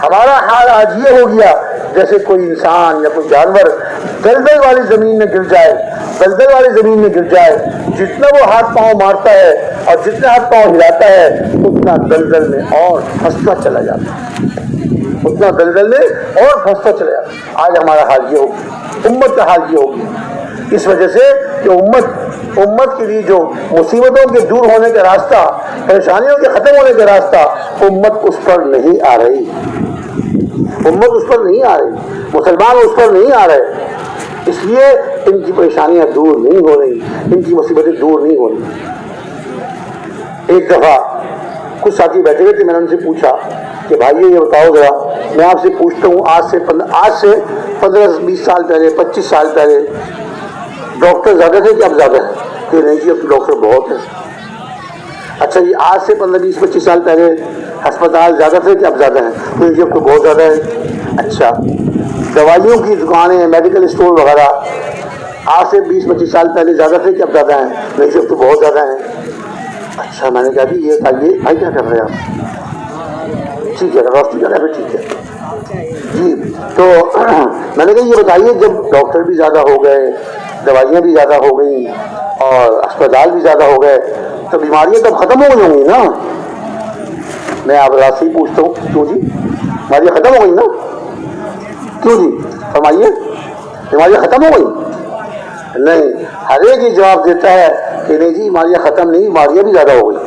B: ہمارا حال آج یہ ہو گیا جیسے کوئی انسان یا کوئی جانور دلدل والی زمین میں گر جائے، جتنا وہ ہاتھ پاؤں مارتا ہے اور جتنا ہاتھ پاؤں ہلاتا ہے، اتنا دلدل میں اور پھنستا چلا جاتا ہے، آج ہمارا حال یہ ہوگا، امت کا حال یہ ہوگا، اس وجہ سے کہ امت کے لیے جو مصیبتوں کے دور ہونے کا راستہ، پریشانیوں کے ختم ہونے کا راستہ، امت اس پر نہیں آ رہی، مسلمان اس پر نہیں آ رہے، اس لیے ان کی پریشانیاں دور نہیں ہو رہی، ان کی مصیبتیں دور نہیں ہو رہی۔ ایک دفعہ کچھ ساتھی بیٹھے ہوئے تھے، میں نے ان سے پوچھا کہ بھائی یہ بتاؤ ذرا، میں آپ سے پوچھتا ہوں، آج سے 15-20 سال پہلے، 25 سال پہلے ڈاکٹر زیادہ تھے کہ اب زیادہ ہے؟ کہ نہیں جی، اب تو ڈاکٹر بہت ہے۔ اچھا جی، آج سے 15-20-25 سال پہلے ہسپتال زیادہ تھے کہ اب زیادہ ہیں؟ کہ نہیں جی، اب تو بہت زیادہ ہے۔ اچھا، دوائیوں کی دکانیں، میڈیکل اسٹور وغیرہ آج سے 20-25 سال پہلے زیادہ تھے کہ اب زیادہ ہیں؟ نہیں جی، اب تو بہت زیادہ ہیں۔ اچھا، میں نے کہا جی یہ بتائیے بھائی کیا کر رہے ہیں آپ؟ ٹھیک ہے، روشنی کر رہے ہیں، ٹھیک ہے جی۔ تو میں نے کہا یہ بتائیے، جب ڈاکٹر بھی زیادہ ہو گئے، دوائیاں بھی زیادہ ہو گئیں اور اسپتال بھی زیادہ ہو گئے، تو بیماریاں تب ختم ہو گئی ہوں گی نا؟ میں آپ رات سے ہی پوچھتا ہوں، کیوں جی بیماریاں ختم ہو گئی نا؟ کیوں جی فرمائیے، بیماریاں ختم ہو گئی؟ نہیں، ہر ایک یہ جواب دیتا ہے کہ نہیں جی بیماریاں ختم نہیں، بیماریاں بھی زیادہ ہو گئی۔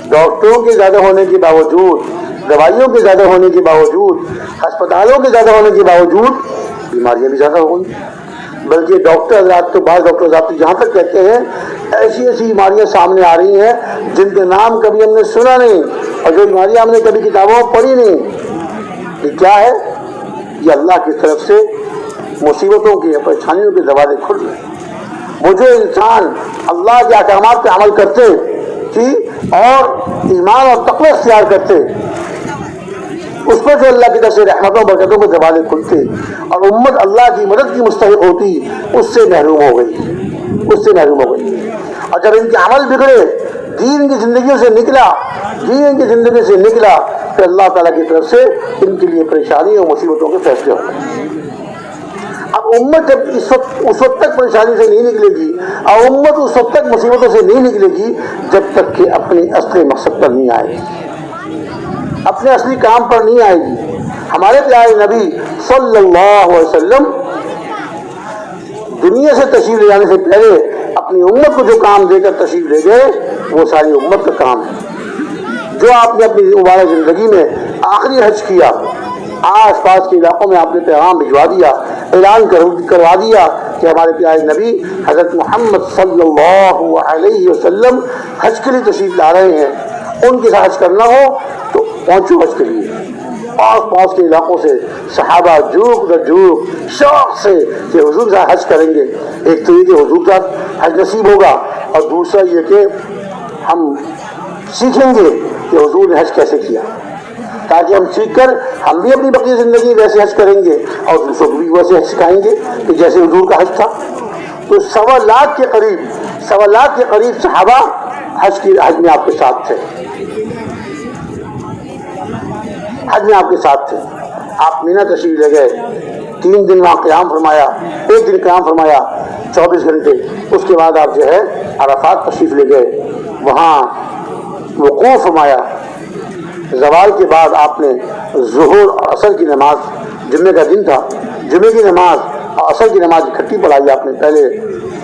B: ڈاکٹروں کے زیادہ ہونے کے باوجود، دوائیوں کے زیادہ ہونے کے باوجود، ہسپتالوں کے زیادہ ہونے کے باوجود بیماریاں بھی زیادہ ہو گئی۔ بلکہ ڈاکٹر حضرات تو، بعض ڈاکٹر حضرات تو یہاں تک کہتے ہیں ایسی بیماریاں سامنے آ رہی ہیں جن کے نام کبھی ہم نے سنا نہیں، اور جو بیماریاں ہم نے کبھی کتابوں میں پڑھی نہیں۔ یہ کیا ہے؟ یہ اللہ کی طرف سے مصیبتوں کے، پریشانیوں کے دروازے کھل رہے۔ وہ جو انسان اللہ کے احکامات پہ عمل کرتے تھی اور ایمان اور تقوی اختیار کرتے، اس پر جو اللہ کی طرف سے رحمتوں برکتوں کے دروازے کھلتے اور امت اللہ کی مدد کی مستحق ہوتی، اس سے محروم ہو گئی۔ اور جب ان کے عمل بگڑے، دین کی زندگیوں سے نکلا، پھر اللہ تعالیٰ کی طرف سے ان کے لیے پریشانی اور مصیبتوں کے فیصلے ہو گئے۔ اب امت جب اس وقت تک پریشانی سے نہیں نکلے گی، اور امت اس وقت تک مصیبتوں سے نہیں نکلے گی جب تک کہ اپنے اصلی مقصد پر نہیں آئے گی، اپنے اصلی کام پر نہیں آئے گی۔ ہمارے پیارے نبی صلی اللہ علیہ وسلم دنیا سے تشریف لے جانے سے پہلے اپنی امت کو جو کام دے کر تشریف لے گئے، وہ ساری امت کا کام ہے۔ جو آپ نے اپنی مبارک زندگی میں آخری حج کیا، آس پاس کے علاقوں میں آپ نے پیغام بھجوا دیا، اعلان کروا دیا کہ ہمارے پیارے نبی حضرت محمد صلی اللہ علیہ وسلم حج کے لیے تشریف لا رہے ہیں، ان کے ساتھ حج کرنا ہو تو پہنچو حج کے لیے۔ آس پاس کے علاقوں سے صحابہ جھوک در جھوک شوق سے کہ حضور صاحب حج کریں گے۔ ایک تو یہ کہ حضور صاحب حج نصیب ہوگا، اور دوسرا یہ کہ ہم سیکھیں گے کہ حضور نے حج کیسے کیا، تاکہ ہم سیکھ کر ہم بھی اپنی بقیہ زندگی ویسے حج کریں گے اور دوسروں کو بھی ویسے حج سکھائیں گے کہ جیسے حضور کا حج تھا۔ تو 1.25 لاکھ کے قریب صحابہ حج میں آپ کے ساتھ تھے، حج میں آپ کے ساتھ تھے۔ آپ مینا تشریف لے گئے، 3 دن وہاں قیام فرمایا، 1 دن قیام فرمایا 24 گھنٹے، اس کے بعد آپ جو ہے عرفات تشریف لے گئے، وہاں وقوف فرمایا۔ زوال کے بعد آپ نے ظہر اور عصر کی نماز، جمعے کا دن تھا، جمعے کی نماز اور عصر کی نماز اکٹھی پڑھائی آپ نے، پہلے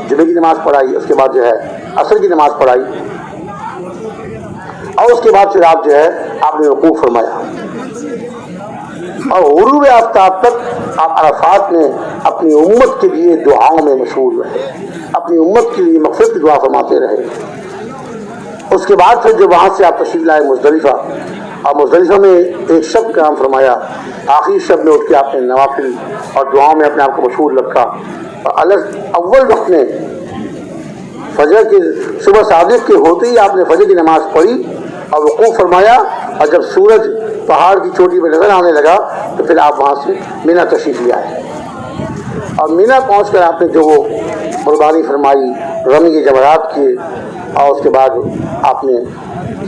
B: جمعے کی نماز پڑھائی، اس کے بعد جو ہے عصر کی نماز پڑھائی، اور اس کے بعد پھر آپ جو ہے آپ نے وقوف فرمایا، اور غروب آفتاب تک آپ عرفات میں اپنی امت کے لیے دعاؤں میں مشغول رہے، اپنی امت کے لیے مغفرت کی دعا فرماتے رہے۔ اس کے بعد پھر جب وہاں سے آپ تشریف لائے مزدلفہ، اور مزدلفہ میں ایک شب قیام فرمایا، آخری شب میں اٹھ کے آپ نے نوافل اور دعاؤں میں اپنے آپ کو مشغول رکھا، اور اول وقت میں فجر کی صبح صادق کے ہوتے ہی آپ نے فجر کی نماز پڑھی اور وقوف فرمایا، اور جب سورج پہاڑ کی چوٹی پہ نظر آنے لگا تو پھر آپ وہاں سے مینا تشریف لے آئے، اور مینا پہنچ کر آپ نے جو وہ قربانی فرمائی، رمی کے جمرات کیے، اور اس کے بعد آپ نے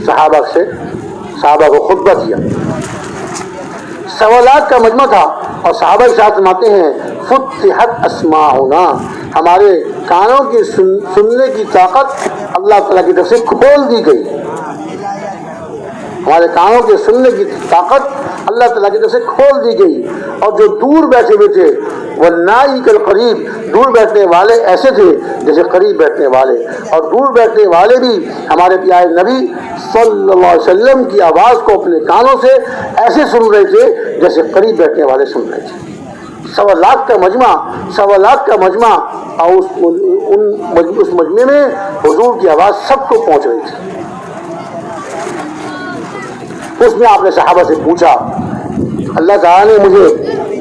B: صحابہ کو خطبہ دیا۔ 1.25 لاکھ کا مجمع تھا، اور صحابہ ارشاد فرماتے ہیں فتحت اسماعنا، ہمارے کانوں کی سننے کی طاقت اللہ تعالیٰ کی طرف سے کھول دی گئی، ہمارے کانوں کے سننے کی طاقت اللہ تعالیٰ کی طرف سے کھول دی گئی، اور جو دور بیٹھے ہوئے تھے والنائی کالقریب، دور بیٹھنے والے ایسے تھے جیسے قریب بیٹھنے والے، اور دور بیٹھنے والے بھی ہمارے پیارے نبی صلی اللہ علیہ وسلم کی آواز کو اپنے کانوں سے ایسے سن رہے تھے جیسے قریب بیٹھنے والے سن رہے تھے۔ 1.25 لاکھ کا مجمع، اور اس مجمع میں حضور کی آواز سب کو پہنچ رہی تھی۔ اس میں آپ نے صحابہ سے پوچھا، اللہ تعالیٰ نے مجھے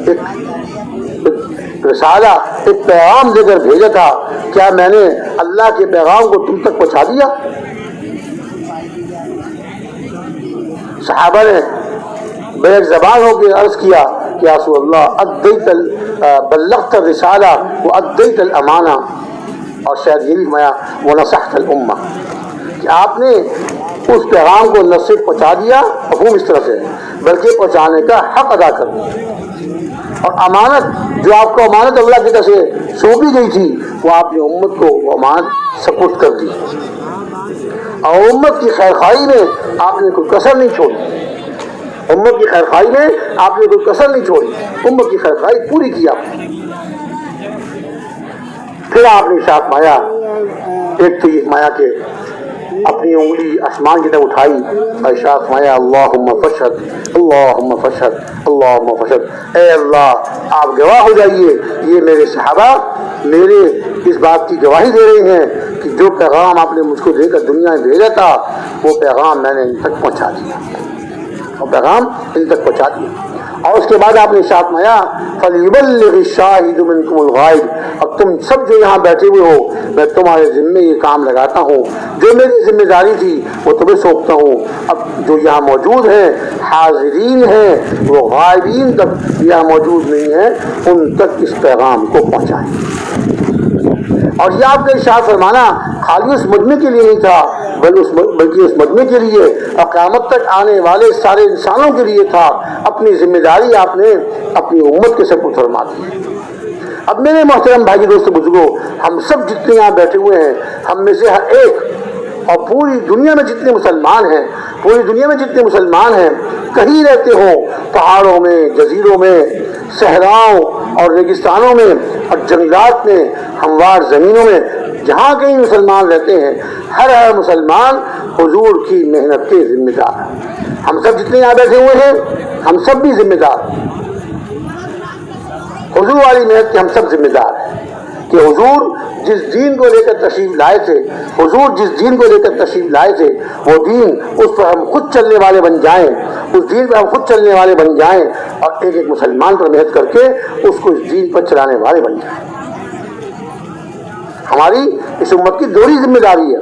B: ایک رسالہ، ایک پیغام دے کر بھیجا تھا، کیا میں نے اللہ کے پیغام کو تم تک پہنچا دیا؟ صحابہ نے بیک زبان ہو کے عرض کیا کہ یا رسول اللہ بلغت الرسالہ وادیت الامانہ، اور شاید یہ بھی فرمایا ونصحت الامہ، کہ آپ نے اس پیغام کو نہ صرف پہنچا دیا، مفہوم اس طرح سے، بلکہ پہنچانے کا حق ادا کر دیا، اور امانت جو آپ کو امانت اللہ کی طرف سے سونپی گئی تھی وہ آپ نے امت کو وہ امانت سپرد کر دی، اور امت کی خیرخواہی میں آپ نے کوئی کسر نہیں چھوڑی، امت کی خیرخواہی میں آپ نے کوئی کسر نہیں چھوڑی، امت کی خیرخواہی پوری کی آپ نے۔ پھر آپ نے ارشاد فرمایا، ایک تو یہ مایا کہ اپنی انگلی آسمان کی طرف اٹھائی اور ارشاد فرمایا اللہم فشہد اللہم فشہد اللہم فشہد، اے اللہ آپ گواہ ہو جائیے، یہ میرے صحابہ میرے اس بات کی گواہی دے رہے ہیں کہ جو پیغام آپ نے مجھ کو دے کر دنیا میں بھیجا تھا وہ پیغام میں نے ان تک پہنچا دیا، اور پیغام ان تک پہنچا دیا۔ اور اس کے بعد آپ نے ارشاد فرمایا فَلْيُبَلِّغِ الشَّاهِدُ مِنْكُمُ الْغَائِبَ، اب تم سب جو یہاں بیٹھے ہوئے ہو میں تمہارے ذمے یہ کام لگاتا ہوں، جو میری ذمہ داری تھی وہ تمہیں سونپتا ہوں، اب جو یہاں موجود ہیں حاضرین ہیں وہ غائبین تک یہاں موجود نہیں ہیں ان تک اس پیغام کو پہنچائیں۔ اور یہ آپ کا ارشاد فرمانا خالی اس مجمع کے لیے نہیں تھا بلکہ اس مجمع کے لیے اور قیامت تک آنے والے سارے انسانوں کے لیے تھا، اپنی ذمہ داری آپ نے اپنی امت کے سپرد فرما دی۔ اب میرے محترم بھائی دوستو بزرگوں، ہم سب جتنے یہاں بیٹھے ہوئے ہیں ہم میں سے ہر ایک اور پوری دنیا میں جتنے مسلمان ہیں، پوری دنیا میں جتنے مسلمان ہیں کہیں رہتے ہوں، پہاڑوں میں، جزیروں میں، صحراؤں اور ریگستانوں میں اور جنگلات میں، ہموار زمینوں میں، جہاں کہیں مسلمان رہتے ہیں، ہر مسلمان حضور کی محنت کے ذمہ دار ہیں۔ ہم سب جتنے یہاں بیٹھے ہوئے ہیں ہم سب بھی ذمہ دار ہیں، حضور والی محنت کے ہم سب ذمہ دار ہیں کہ حضور جس دین کو لے کر تشریف لائے تھے، حضور جس دین کو لے کر تشریف لائے تھے وہ دین اس پر ہم خود چلنے والے بن جائیں، اس دین پر ہم خود چلنے والے بن جائیں، اور ایک ایک مسلمان پر محنت کر کے اس کو اس دین پر چلانے والے بن جائیں۔ ہماری اس امت کی دوہری ذمہ داری ہے،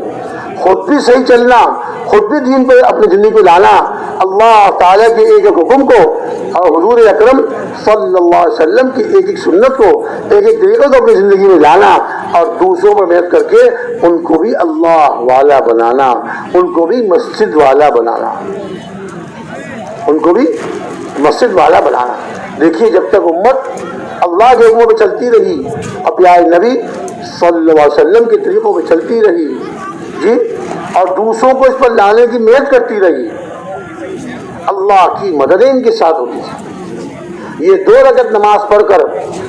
B: خود بھی صحیح چلنا خود بھی دین پہ اپنی زندگی کو لانا، اللہ تعالیٰ کے ایک ایک حکم کو اور حضور اکرم صلی اللہ علیہ وسلم کی ایک ایک سنت کو، ایک ایک طریقے کو اپنی زندگی میں لانا، اور دوسروں پر محنت کر کے ان کو بھی اللہ والا بنانا، ان کو بھی مسجد والا بنانا، ان کو بھی مسجد والا بنانا۔ دیکھیے جب تک امت اللہ کے حکموں پہ چلتی رہی، اور پیارے نبی صلی اللہ علیہ وسلم کے طریقوں پہ چلتی رہی جی، اور دوسروں کو اس پر لانے کی محنت کرتی رہی، اللہ کی مدد ان کے ساتھ ہوتی تھی۔ یہ 2 رکعت نماز پڑھ کر،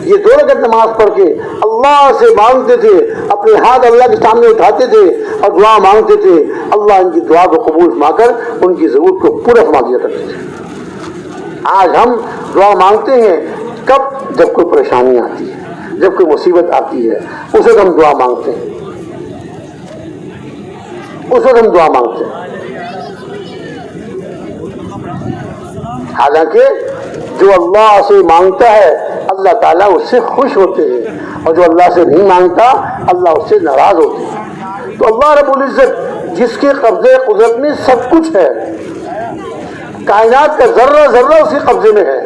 B: یہ 2 رکعت نماز پڑھ کے اللہ سے مانگتے تھے، اپنے ہاتھ اللہ کے سامنے اٹھاتے تھے اور دعا مانگتے تھے، اللہ ان کی دعا کو قبول فرما کر ان کی ضرورت کو پورا فرما دیا کرتے تھے۔ آج ہم دعا مانگتے ہیں کب؟ جب کوئی پریشانی آتی ہے، جب کوئی مصیبت آتی ہے، اس وقت ہم دعا مانگتے ہیں، اس وقت ہم دعا مانگتے ہیں۔ حالانکہ جو اللہ سے مانگتا ہے اللہ تعالیٰ اس سے خوش ہوتے ہیں، اور جو اللہ سے نہیں مانگتا اللہ اس سے ناراض ہوتے ہیں۔ تو اللہ رب العزت جس کے قبضے قدرت میں سب کچھ ہے، کائنات کا ذرہ ذرہ اسی قبضے میں ہے،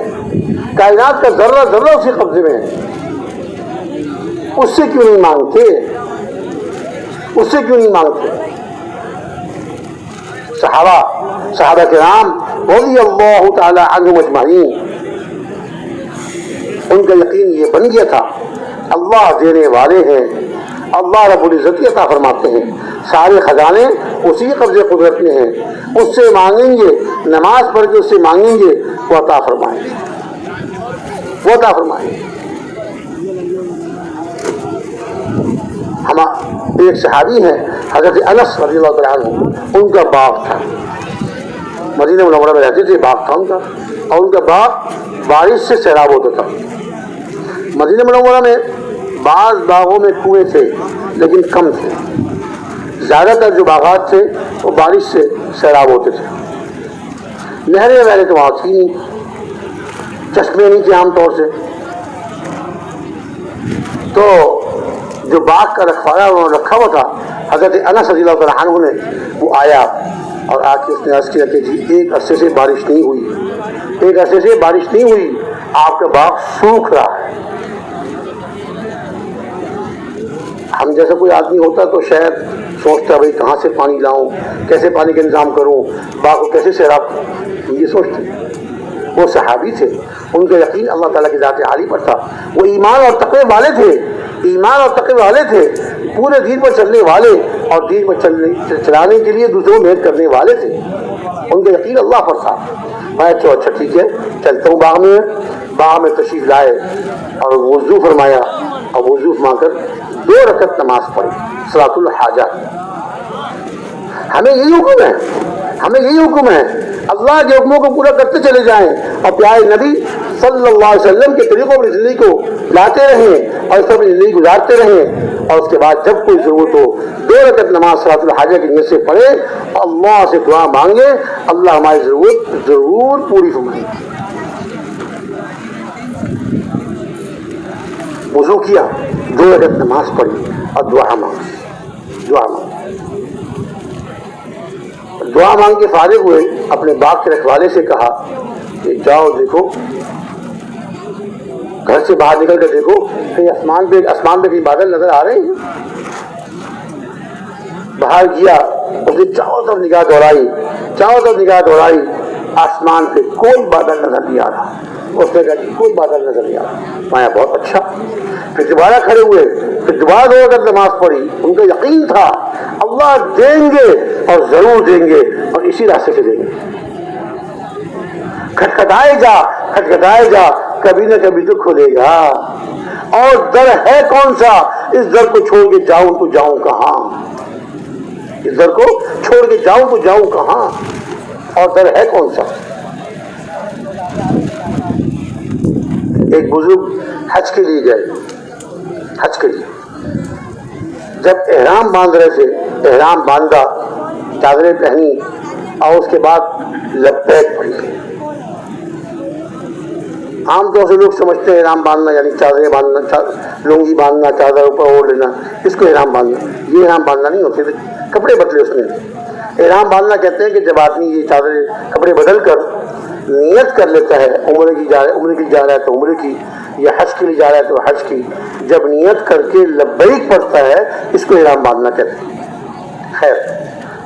B: کائنات کا ذرہ ذرہ اسی قبضے میں ہے، اس سے کیوں نہیں مانگتے؟ اس سے کیوں نہیں مانگتے؟ صحابہ کرام رضی اللہ تعالی عنہم اجمعین، ان کا یقین یہ بن گیا تھا اللہ دینے والے ہیں، اللہ رب العزت عطا فرماتے ہیں، سارے خزانے اسی قبضے قدرت میں ہیں، اس سے مانگیں گے، نماز پڑھ کے اس سے مانگیں گے، وہ عطا فرمائیں گے، وہ عطا فرمائیں گے۔ ہم ایک صحابی ہیں حضرت انس رضی اللہ تعالیٰ عنہ، ان کا باغ تھا، مدینہ منورہ میں رہتے تھے، باغ تھا ان کا، اور ان کا باغ بارش سے سیراب ہوتا تھا۔ مدینہ منورہ میں بعض باغوں میں کنویں تھے لیکن کم تھے، زیادہ تر جو باغات تھے وہ بارش سے سیراب ہوتے تھے۔ نہریں وغیرہ تو وہاں تھی نہیں، چشمے نہیں تھے عام طور سے، تو جو باغ کا رکھوالا انہوں نے رکھا ہوا تھا، حضرت انس رضی اللہ تعالیٰ عنہ نے وہ آیا اور آ کے اس نے عرض کیا کہ جی ایک عرصے سے بارش نہیں ہوئی، ایک عرصے سے بارش نہیں ہوئی، آپ کا باغ سوکھ رہا ہے۔ ہم جیسا کوئی آدمی ہوتا تو شاید سوچتا بھائی کہاں سے پانی لاؤں، کیسے پانی کا انتظام کروں، باغ کو کیسے سیراب کروں، یہ سوچتے۔ وہ صحابی تھے، ان کا یقین اللہ تعالیٰ کی ذات عالی پر تھا، وہ ایمان اور تقوی والے تھے، ایمان اور تقوی والے تھے، پورے دین پر چلنے والے اور دین پر چلانے کے لیے دوسروں کو محنت کرنے والے تھے، ان کا یقین اللہ پر تھا۔ میں اچھا ٹھیک ہے چلتا ہوں باغ میں، باغ میں تشریف لائے اور وضو فرمایا، اور وضو فرما کر 2 رکعت نماز پڑھی صلاۃ الحاجہ۔ ہمیں یہی حکم ہے، ہمیں یہی حکم ہے، اللہ کے حکموں کو پورا کرتے چلے جائیں، اور پیارے نبی صلی اللہ علیہ وسلم کے طریقوں پر زندگی کو لاتے رہیں اور اس پر اپنی زندگی گزارتے رہیں، اور اس کے بعد جب کوئی ضرورت ہو 2 رکعت نماز صلاۃ الحاجہ کی نیت سے پڑھے، اللہ سے دعا مانگے، اللہ ہماری ضرورت ضرور پوری فرمائے۔ وضو کیا، 2 رکعت نماز پڑھی اور دعا مانگی، دعا مانگی، دعا مانگ کے فارغ ہوئے، اپنے باغ کے رکھوالے سے کہا کہ جاؤ دیکھو، گھر سے باہر نکل کر دیکھو کہیں آسمان پہ کہیں بادل نظر آ رہے ہیں۔ باہر گیا، اس نے چاروں طرف نگاہ دوڑائی، چاروں طرف نگاہ دوڑائی، آسمان پہ کوئی بادل نظر نہیں آ رہا۔ اس نے کہا کہ کوئی بادل نظر نہیں آ رہا۔ میں بہت اچھا، پھر دوبارہ کھڑے ہوئے، پھر دوبارہ 2 رکعت نماز پڑھی، ان کا یقین تھا اللہ دیں گے اور ضرور دیں گے اور اسی راستے سے دیں گے۔ کھٹکھٹائے جا، کھٹکھٹائے جا، کبھی نہ کبھی تو کھلے گا، اور در ہے کون سا، اس در کو چھوڑ کے جاؤں تو جاؤں کہاں، اس در کو چھوڑ کے جاؤں تو جاؤں کہاں، اور در ہے کون سا۔ ایک بزرگ حج کے لیے گئے، حج کے لیے جب احرام باندھ رہے تھے، احرام باندھا، چادریں پہنی اور اس کے بعد لبیک پڑھی، عام طور سے لوگ سمجھتے ہیں احرام باندھنا یعنی چادریں باندھنا، لنگی باندھنا، چادر اوپر اوڑھ لینا، اس کو احرام باندھنا۔ یہ احرام باندھنا نہیں ہوتے، کپڑے بدلے اس نے۔ احرام باندھنا کہتے ہیں کہ جب آدمی یہ چادریں کپڑے بدل کر نیت کر لیتا ہے، عمرے کی جا رہا ہے تو عمرے کی، یا حج کے لیے جا رہا ہے تو حج کی، جب نیت کر کے لبیک پڑھتا ہے اس کو احرام باندھنا کہتے ہیں۔ خیر،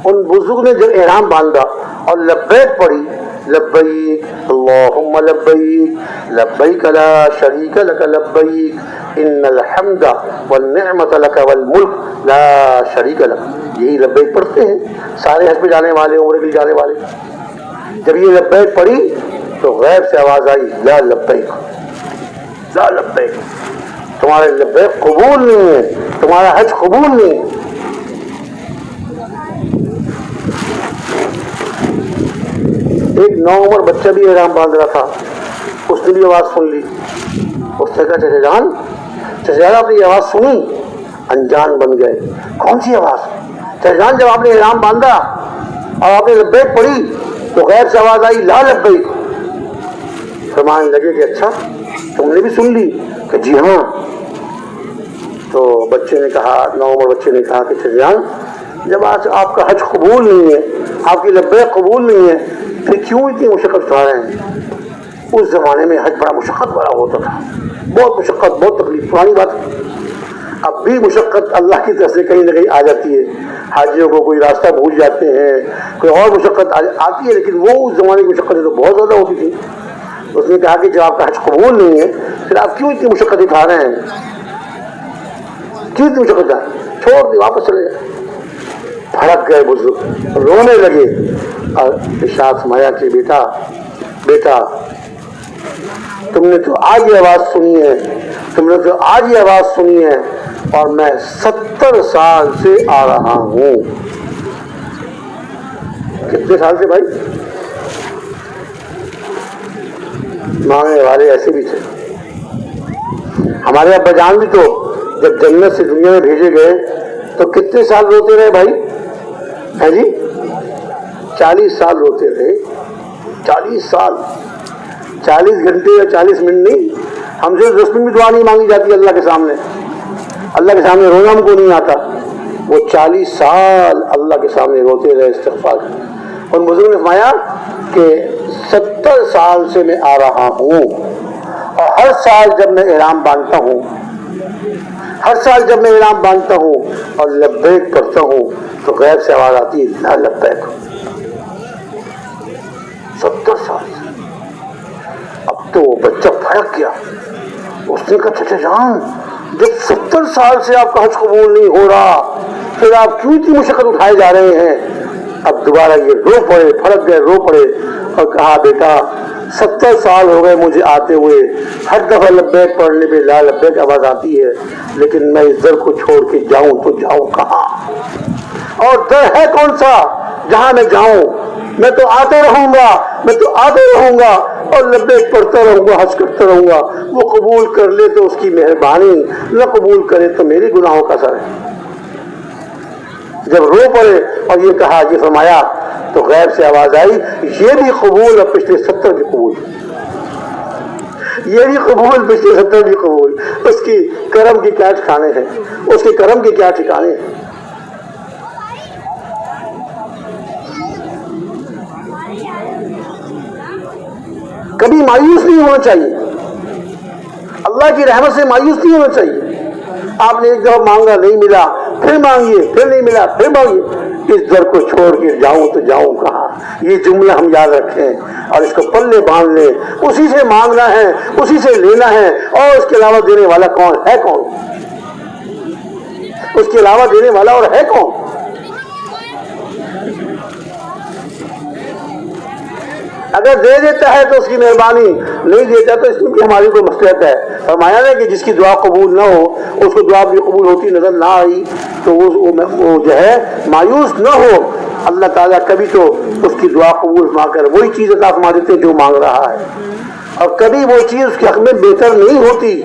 B: ان بزرگ نے جب احرام باندھا اور لبیک پڑھی، لبیک اللہم لبیک لبیک لا شریک لک لبیک ان الحمد والنعمت لک والملک لا شریک لک، یہی لبیک پڑھتے ہیں سارے حج پہ جانے والے، عمرے کے لیے جانے والے۔ جب یہ لبیک پڑھی تو غیب سے آواز آئی، لا لبیک لا لبیک، تمہارے لبیک قبول نہیں ہے، تمہارا حج قبول نہیں ہے۔ ایک 9 عمر بچہ بھی احرام باندھ رہا تھا، اس نے بھی آواز سن لی، اس نے کہا چچا جان آپ نے یہ آواز سنی؟ انجان بن گئے، کون سی آواز؟ چچا جان جب آپ نے احرام باندھا اور آپ نے لبیک پڑھی تو غیر سے آواز آئی لا لبیک۔ فرمانے لگے کہ اچھا تم نے بھی سن لی؟ کہ جی ہاں۔ تو بچے نے کہا، 9 عمر بچے نے کہا کہ چچا جان جب آج آپ کا حج قبول نہیں ہے، آپ کی لبیک قبول نہیں ہے، پھر کیوں اتنی مشقت اٹھا رہے ہیں؟ اس زمانے میں حج بڑا مشقت والا ہوتا تھا، بہت مشقت، بہت تکلیف، پرانی بات ہے۔ اب بھی مشقت اللہ کی طرف سے کہیں نہ کہیں آ جاتی ہے، حاجیوں کو کوئی راستہ بھول جاتے ہیں، کوئی اور مشقت آتی ہے، لیکن وہ اس زمانے کی مشقتیں تو بہت زیادہ ہوتی تھی۔ اس نے کہا کہ جب آپ کا حج قبول نہیں ہے پھر آپ کیوں اتنی مشقت اٹھا رہے ہیں؟ کیوں اتنی مشقت اٹھا رہے ہیں؟ چھوڑ دی، واپس چلے جائیں۔ بھڑک گئے بزرگ، رونے لگے اور ارشاد فرمایا کہ بیٹا تم نے تو آج یہ آواز سنی ہے، تم نے تو آج یہ آواز سنی ہے، اور میں 70 سال سے آ رہا ہوں۔ کتنے سال سے بھائی؟ مانگنے والے ایسے بھی تھے۔ ہمارے ابا جان بھی تو جب جنت سے دنیا میں بھیجے گئے تو کتنے سال روتے رہے بھائی؟ ہے جی 40 سال روتے رہے، 40 سال، 40 گھنٹے یا 40 منٹ نہیں، ہم سے 10 منٹ بھی دعا نہیں مانگی جاتی اللہ کے سامنے۔ اللہ کے سامنے رونا ہم کو نہیں آتا، وہ 40 سال اللہ کے سامنے روتے رہے استغفار۔ ان بزرگ نے فرمایا کہ 70 سال سے میں آ رہا ہوں، اور ہر سال جب میں احرام باندھتا ہوں، ہر سال جب میں احرام باندھتا ہوں اور لبیک پڑھتا ہوں تو غیب سے آواز آتی ہے لا لبیک۔ 70 سال سے۔ اب تو وہ بچہ بھڑک گیا، اس نے کہا چچا جان جب 70 سال سے آپ کا حج قبول نہیں ہو رہا پھر آپ کیوں اتنی مشقت اٹھائے جا رہے ہیں؟ اب دوبارہ یہ رو پڑے، بھڑک گئے، رو پڑے اور کہا بیٹا 70 سال ہو گئے مجھے آتے ہوئے، ہر دفعہ لبیک پڑھنے پہ لا لبیک آواز آتی ہے، لیکن میں اس در کو چھوڑ کے جاؤں تو جاؤں کہاں؟ اور در ہے کون سا جہاں میں جاؤں؟ میں تو آتے رہوں گا، میں تو آتے رہوں گا اور لبیک پڑھتا رہوں گا، حج کرتا رہوں گا۔ وہ قبول کر لے تو اس کی مہربانی، نہ قبول کرے تو میری گناہوں کا اثر ہے۔ جب رو پڑے اور یہ کہا، یہ فرمایا تو غیب سے آواز آئی یہ بھی قبول اور پچھلے 70 بھی قبول، یہ بھی قبول پچھلے 70 بھی قبول۔ اس کی کرم کے کیا ٹھکانے ہیں، اس کے کرم کے کیا ٹھکانے ہیں۔ کبھی مایوس نہیں ہونا چاہیے، اللہ کی رحمت سے مایوس نہیں ہونا چاہیے۔ آپ نے ایک دفعہ مانگا نہیں ملا، پھر مانگیے، پھر نہیں ملا، پھر مانگیے۔ اس در کو چھوڑ کے جاؤں تو جاؤں کہاں؟ یہ جملہ ہم یاد رکھیں اور اس کو پلے باندھ لیں۔ اسی سے مانگنا ہے، اسی سے لینا ہے، اور اس کے علاوہ دینے والا کون ہے؟ کون اس کے علاوہ دینے والا اور ہے کون؟ اگر دے دیتا ہے تو اس کی مہربانی، نہیں دیتا تو اس میں بھی ہماری کوئی مصلحت ہے۔ فرمایا ہے کہ جس کی دعا قبول نہ ہو، اس کو دعا بھی قبول ہوتی نظر نہ آئی تو وہ جو ہے مایوس نہ ہو۔ اللہ تعالیٰ کبھی تو اس کی دعا قبول فرما کر وہی چیز عطا فرما دیتے جو مانگ رہا ہے، اور کبھی وہ چیز اس کے حق میں بہتر نہیں ہوتی،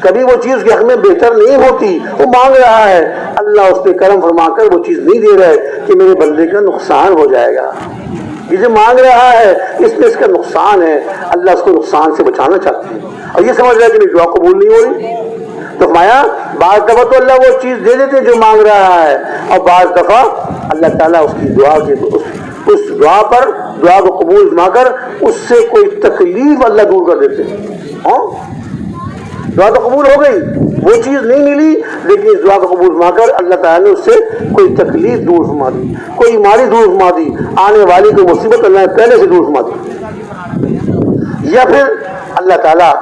B: کبھی وہ چیز اس کے حق میں بہتر نہیں ہوتی، وہ مانگ رہا ہے، اللہ اس پہ کرم فرما کر وہ چیز نہیں دے رہا ہے کہ میرے بندے کا نقصان ہو جائے گا۔ یہ جو مانگ رہا ہے اس میں اس کا نقصان ہے، اللہ اس کو نقصان سے بچانا چاہتے ہیں، اور یہ سمجھ رہا ہے کہ میری دعا قبول نہیں ہو رہی۔ تو فرمایا بعض دفعہ تو اللہ وہ چیز دے دیتے جو مانگ رہا ہے، اور بعض دفعہ اللہ تعالیٰ اس کی دعا کے اس دعا پر دعا کو قبول فرما کر اس سے کوئی تکلیف اللہ دور کر دیتے ہیں۔ ہاں دعا تو قبول ہو گئی، وہ چیز نہیں ملی، لیکن اس دعا کو قبول فرما کر اللہ تعالیٰ نے اس سے کوئی تکلیف دور فرما دی، کوئی بیماری دور فرما دی، آنے والی کوئی مصیبت اللہ نے پہلے سے دور فرما دی، یا پھر اللہ تعالیٰ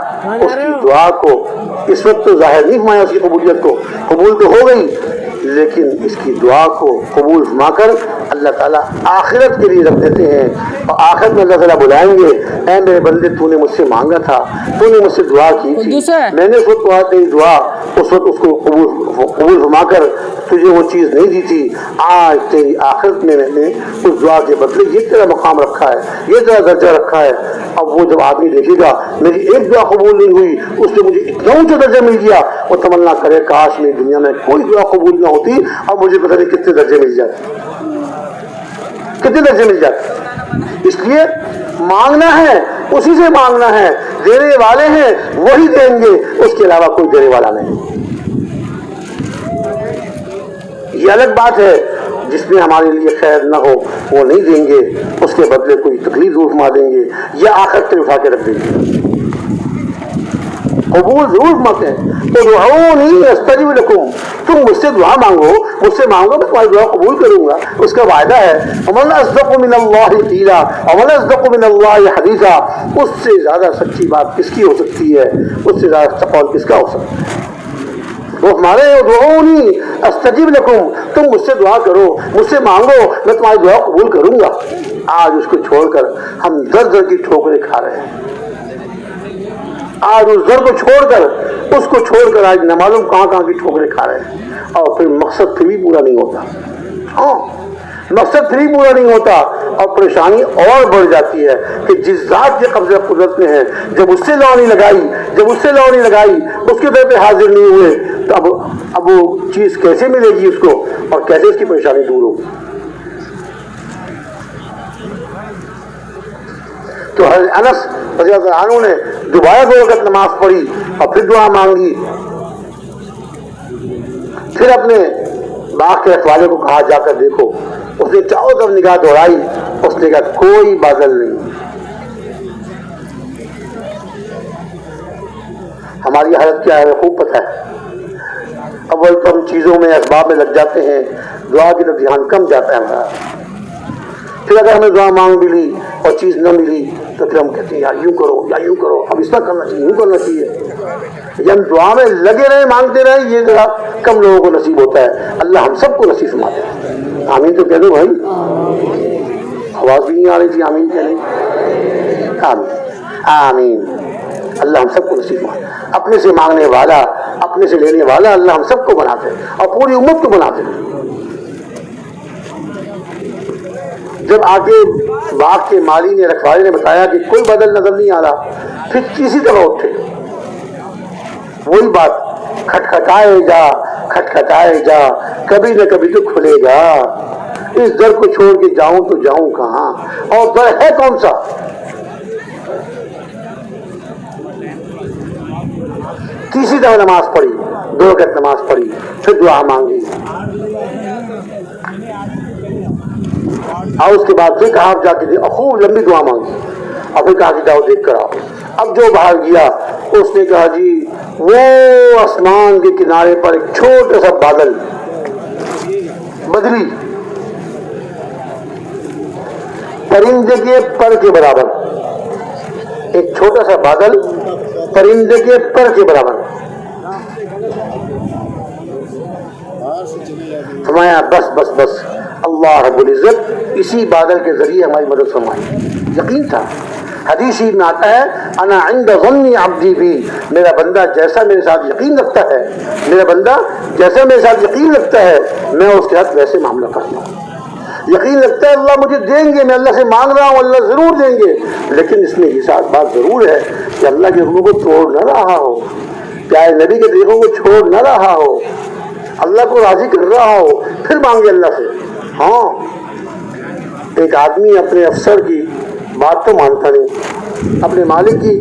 B: اس کی دعا کو اس وقت تو ظاہر نہیں فرمایا، اس کی قبولیت کو قبول تو ہو گئی، لیکن اس کی دعا کو قبول فرما کر اللہ تعالیٰ آخرت کے لیے رکھ دیتے ہیں، اور آخرت میں اللہ تعالیٰ بلائیں گے، اے میرے بندے تو نے مجھ سے مانگا تھا، تو نے مجھ سے دعا کی تھی، میں نے اس وقت تیری دعا اس وقت اس کو قبول فرما کر تجھے وہ چیز نہیں دی تھی، آج تیری آخرت میں میں نے اس دعا کے بدلے یہ تیرا مقام رکھا ہے، یہ تیرا درجہ رکھا ہے۔ اب وہ جب آدمی دیکھے گا میری ایک دعا قبول نہیں ہوئی، اس سے مجھے اتنا اونچا درجہ مل گیا، وہ تمنا کرے کاش میری دنیا میں کوئی دعا قبول نہ ہوتی، اب مجھے پتہ نہیں کتنے درجے مل جاتے، کتنے درجے مل جاتے۔ اس لیے مانگنا ہے، اسی سے مانگنا ہے، دینے والے ہیں وہی دیں گے، اس کے علاوہ کوئی دینے والا نہیں۔ یہ الگ بات ہے جس میں ہمارے لیے خیر نہ ہو وہ نہیں دیں گے، اس کے بدلے کوئی تکلیف دور فرما دیں گے یا آخرت سے اٹھا کے رکھ دیں گے۔ قبول ضرور فرماتے ہیں، تو ادعونی استجب لکم، تم مجھ سے دعا مانگو، مجھ سے مانگو میں تمہاری دعا قبول کروں گا، اس کا وعدہ ہے۔ ومن اصدق من اللہ قیلا ومن اصدق من اللہ حدیثا، اس سے زیادہ سچی بات کس کی ہو سکتی ہے، اس سے زیادہ سچا قول کس کا ہو سکتا ہے۔ وہ ہمارے ادعونی استجب لکم، تم مجھ سے دعا کرو، مجھ سے مانگو میں تمہاری دعا قبول کروں گا۔ آج اس کو چھوڑ کر ہم در در کی ٹھوکریں کھا رہے ہیں، آج اس در کو چھوڑ کر اس کو چھوڑ کر آج نہ معلوم کہاں کہاں کی ٹھوکریں کھا رہے ہیں، اور پھر مقصد پھر بھی پورا نہیں ہوتا۔ ہاں مقصد پھر بھی پورا نہیں ہوتا، اور پریشانی اور بڑھ جاتی ہے کہ جس ذات کے قبضہ قدرت میں ہے، جب اس سے لو نہیں لگائی، اس کے در پہ حاضر نہیں ہوئے، تو اب وہ چیز کیسے ملے گی اس کو، اور کیسے اس کی پریشانی دور ہوگی۔ تو حضرت انس رضی اللہ عنہ نے دوبارہ 2 رکعت نماز پڑھی اور پھر دعا مانگی، پھر اپنے باغ کے رکھوالے کو کہا جا کر دیکھو، اس نے چاروں طرف نگاہ دوڑائی، اس نے کہا کوئی بادل نہیں۔ ہماری حالت کیا ہے خوب پتہ ہے، اول تو ہم چیزوں میں اسباب میں لگ جاتے ہیں، دعا کی طرف دھیان کم جاتا ہے ہمارا، پھر اگر ہمیں دعا مانگ ملی اور چیز نہ ملی تو پھر ہم کہتے ہیں یار یوں کرو، اب اس طرح کرنا چاہیے، یوں کرنا چاہیے، یا ہم دعا میں لگے رہے مانگتے رہے، یہ ذرا کم لوگوں کو نصیب ہوتا ہے، اللہ ہم سب کو نصیب فرماتے ہیں۔ آمین تو کہہ دو بھائی، آواز بھی نہیں آ رہی تھی، آمین کہہ لیں، آمین۔ اللہ ہم سب کو نصیب فرماتے، اپنے سے مانگنے والا، اپنے سے لینے والا اللہ ہم سب کو بناتے ہیں اور پوری امت کو بناتے ہیں۔ جب آگے باغ کے مالی نے رکھوالے نے بتایا کہ کوئی بدل نظر نہیں آ رہا، پھر کسی طرح اٹھے، وہی بات، کھٹکھٹائے جا، کبھی نہ کبھی تو کھلے گا، اس در کو چھوڑ کے جاؤں تو جاؤں کہاں، اور در ہے کون سا؟ تیسری دفعہ نماز پڑھی، 2 رکعت نماز پڑھی، پھر دعا مانگی، اور اس کے بعد پھر کہا جا کے خوب لمبی دعا مانگی، اور پھر کہا کہ جاؤ دیکھ کر آؤ۔ اب جو باہر گیا اس نے کہا جی وہ آسمان کے کنارے پر ایک چھوٹا سا بادل، بدلی، پرندے کے پر کے برابر، ایک چھوٹا سا بادل پرندے کے پر کے برابر۔ فرمایا بس اللہ رب العزت اسی بادل کے ذریعے ہماری مدد فرمائی۔ یقین تھا، حدیث میں آتا ہے انا عند ظن عبدی بھی، میرا بندہ جیسا میرے ساتھ یقین رکھتا ہے، میں اس کے ساتھ ویسے معاملہ کرتا ہوں۔ یقین رکھتا ہے اللہ مجھے دیں گے، میں اللہ سے مانگ رہا ہوں اللہ ضرور دیں گے، لیکن اس میں یہ ساتھ بات ضرور ہے کہ اللہ کے حکموں کو توڑ نہ رہا ہو، پیارے نبی کے طریقوں کو چھوڑ نہ رہا ہو، اللہ کو راضی کر رہا ہو، پھر مانگے اللہ سے۔ ہاں ایک آدمی اپنے افسر کی بات تو مانتا نہیں، اپنے مالک کی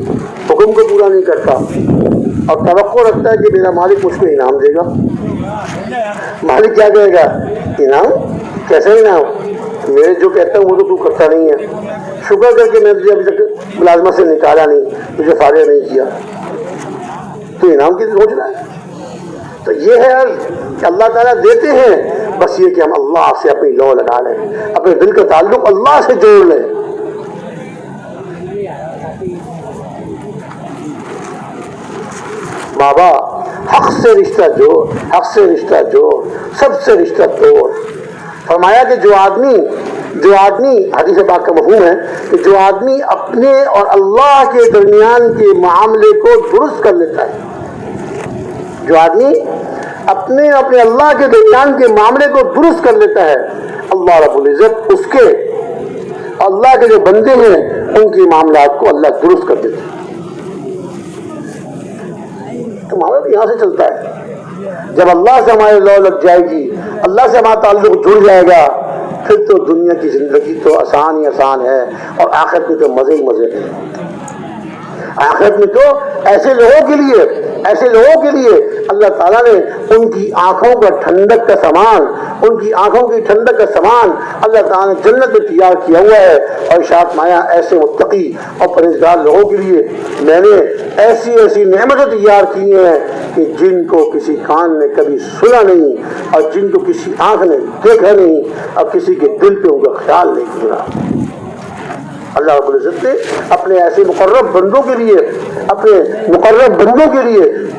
B: حکم کو پورا نہیں کرتا اور توقع رکھتا ہے کہ میرا مالک مجھ کو انعام دے گا۔ مالک کیا کہے گا؟ انعام؟ کیسا انعام؟ میں جو کہتا ہوں وہ تو کرتا نہیں ہے، شکر کر کے میں تجھے ابھی تک ملازمت سے نکالا نہیں، تجھے فارغ نہیں کیا، تو انعام کی سوچ رہا ہے۔ تو یہ ہے کہ اللہ تعالیٰ دیتے ہیں، بس یہ کہ ہم اللہ سے اپنی لو لگا لیں، اپنے دل کا تعلق اللہ سے جوڑ لیں۔ بابا حق سے رشتہ جوڑ، حق سے رشتہ جوڑ، سب سے رشتہ توڑ۔ فرمایا کہ جو آدمی حدیث پاک کا مفہوم ہے کہ جو آدمی اپنے اور اللہ کے درمیان کے معاملے کو درست کر لیتا ہے، جو آدمی اپنے اللہ کے درمیان کے معاملے کو درست کر لیتا ہے، اللہ رب العزت اس کے اللہ کے جو بندے ہیں ان کے معاملات کو اللہ درست کر دیتے ہیں۔ تو معاملہ بھی یہاں سے چلتا ہے۔ جب اللہ سے ہماری لو لگ جائے گی، اللہ سے ہمارا تعلق جڑ جائے گا، پھر تو دنیا کی زندگی تو آسان ہی آسان ہے، اور آخرت میں تو مزے ہی مزے ہیں۔ آخرت میں تو ایسے لوگوں کے لیے اللہ تعالیٰ نے ان کی آنکھوں کا ٹھنڈک کا سامان اللہ تعالیٰ نے جنت میں تیار کیا ہوا ہے، اور ارشاد مایا ایسے متقی اور پرہیزگار لوگوں کے لیے میں نے ایسی نعمتیں تیار کی ہیں کہ جن کو کسی کان نے کبھی سنا نہیں، اور جن کو کسی آنکھ نے دیکھا نہیں، اور کسی کے دل پہ ان کا خیال نہیں گزرا۔ اللہ رب العزت نے اپنے ایسے مقرب بندوں کے لیے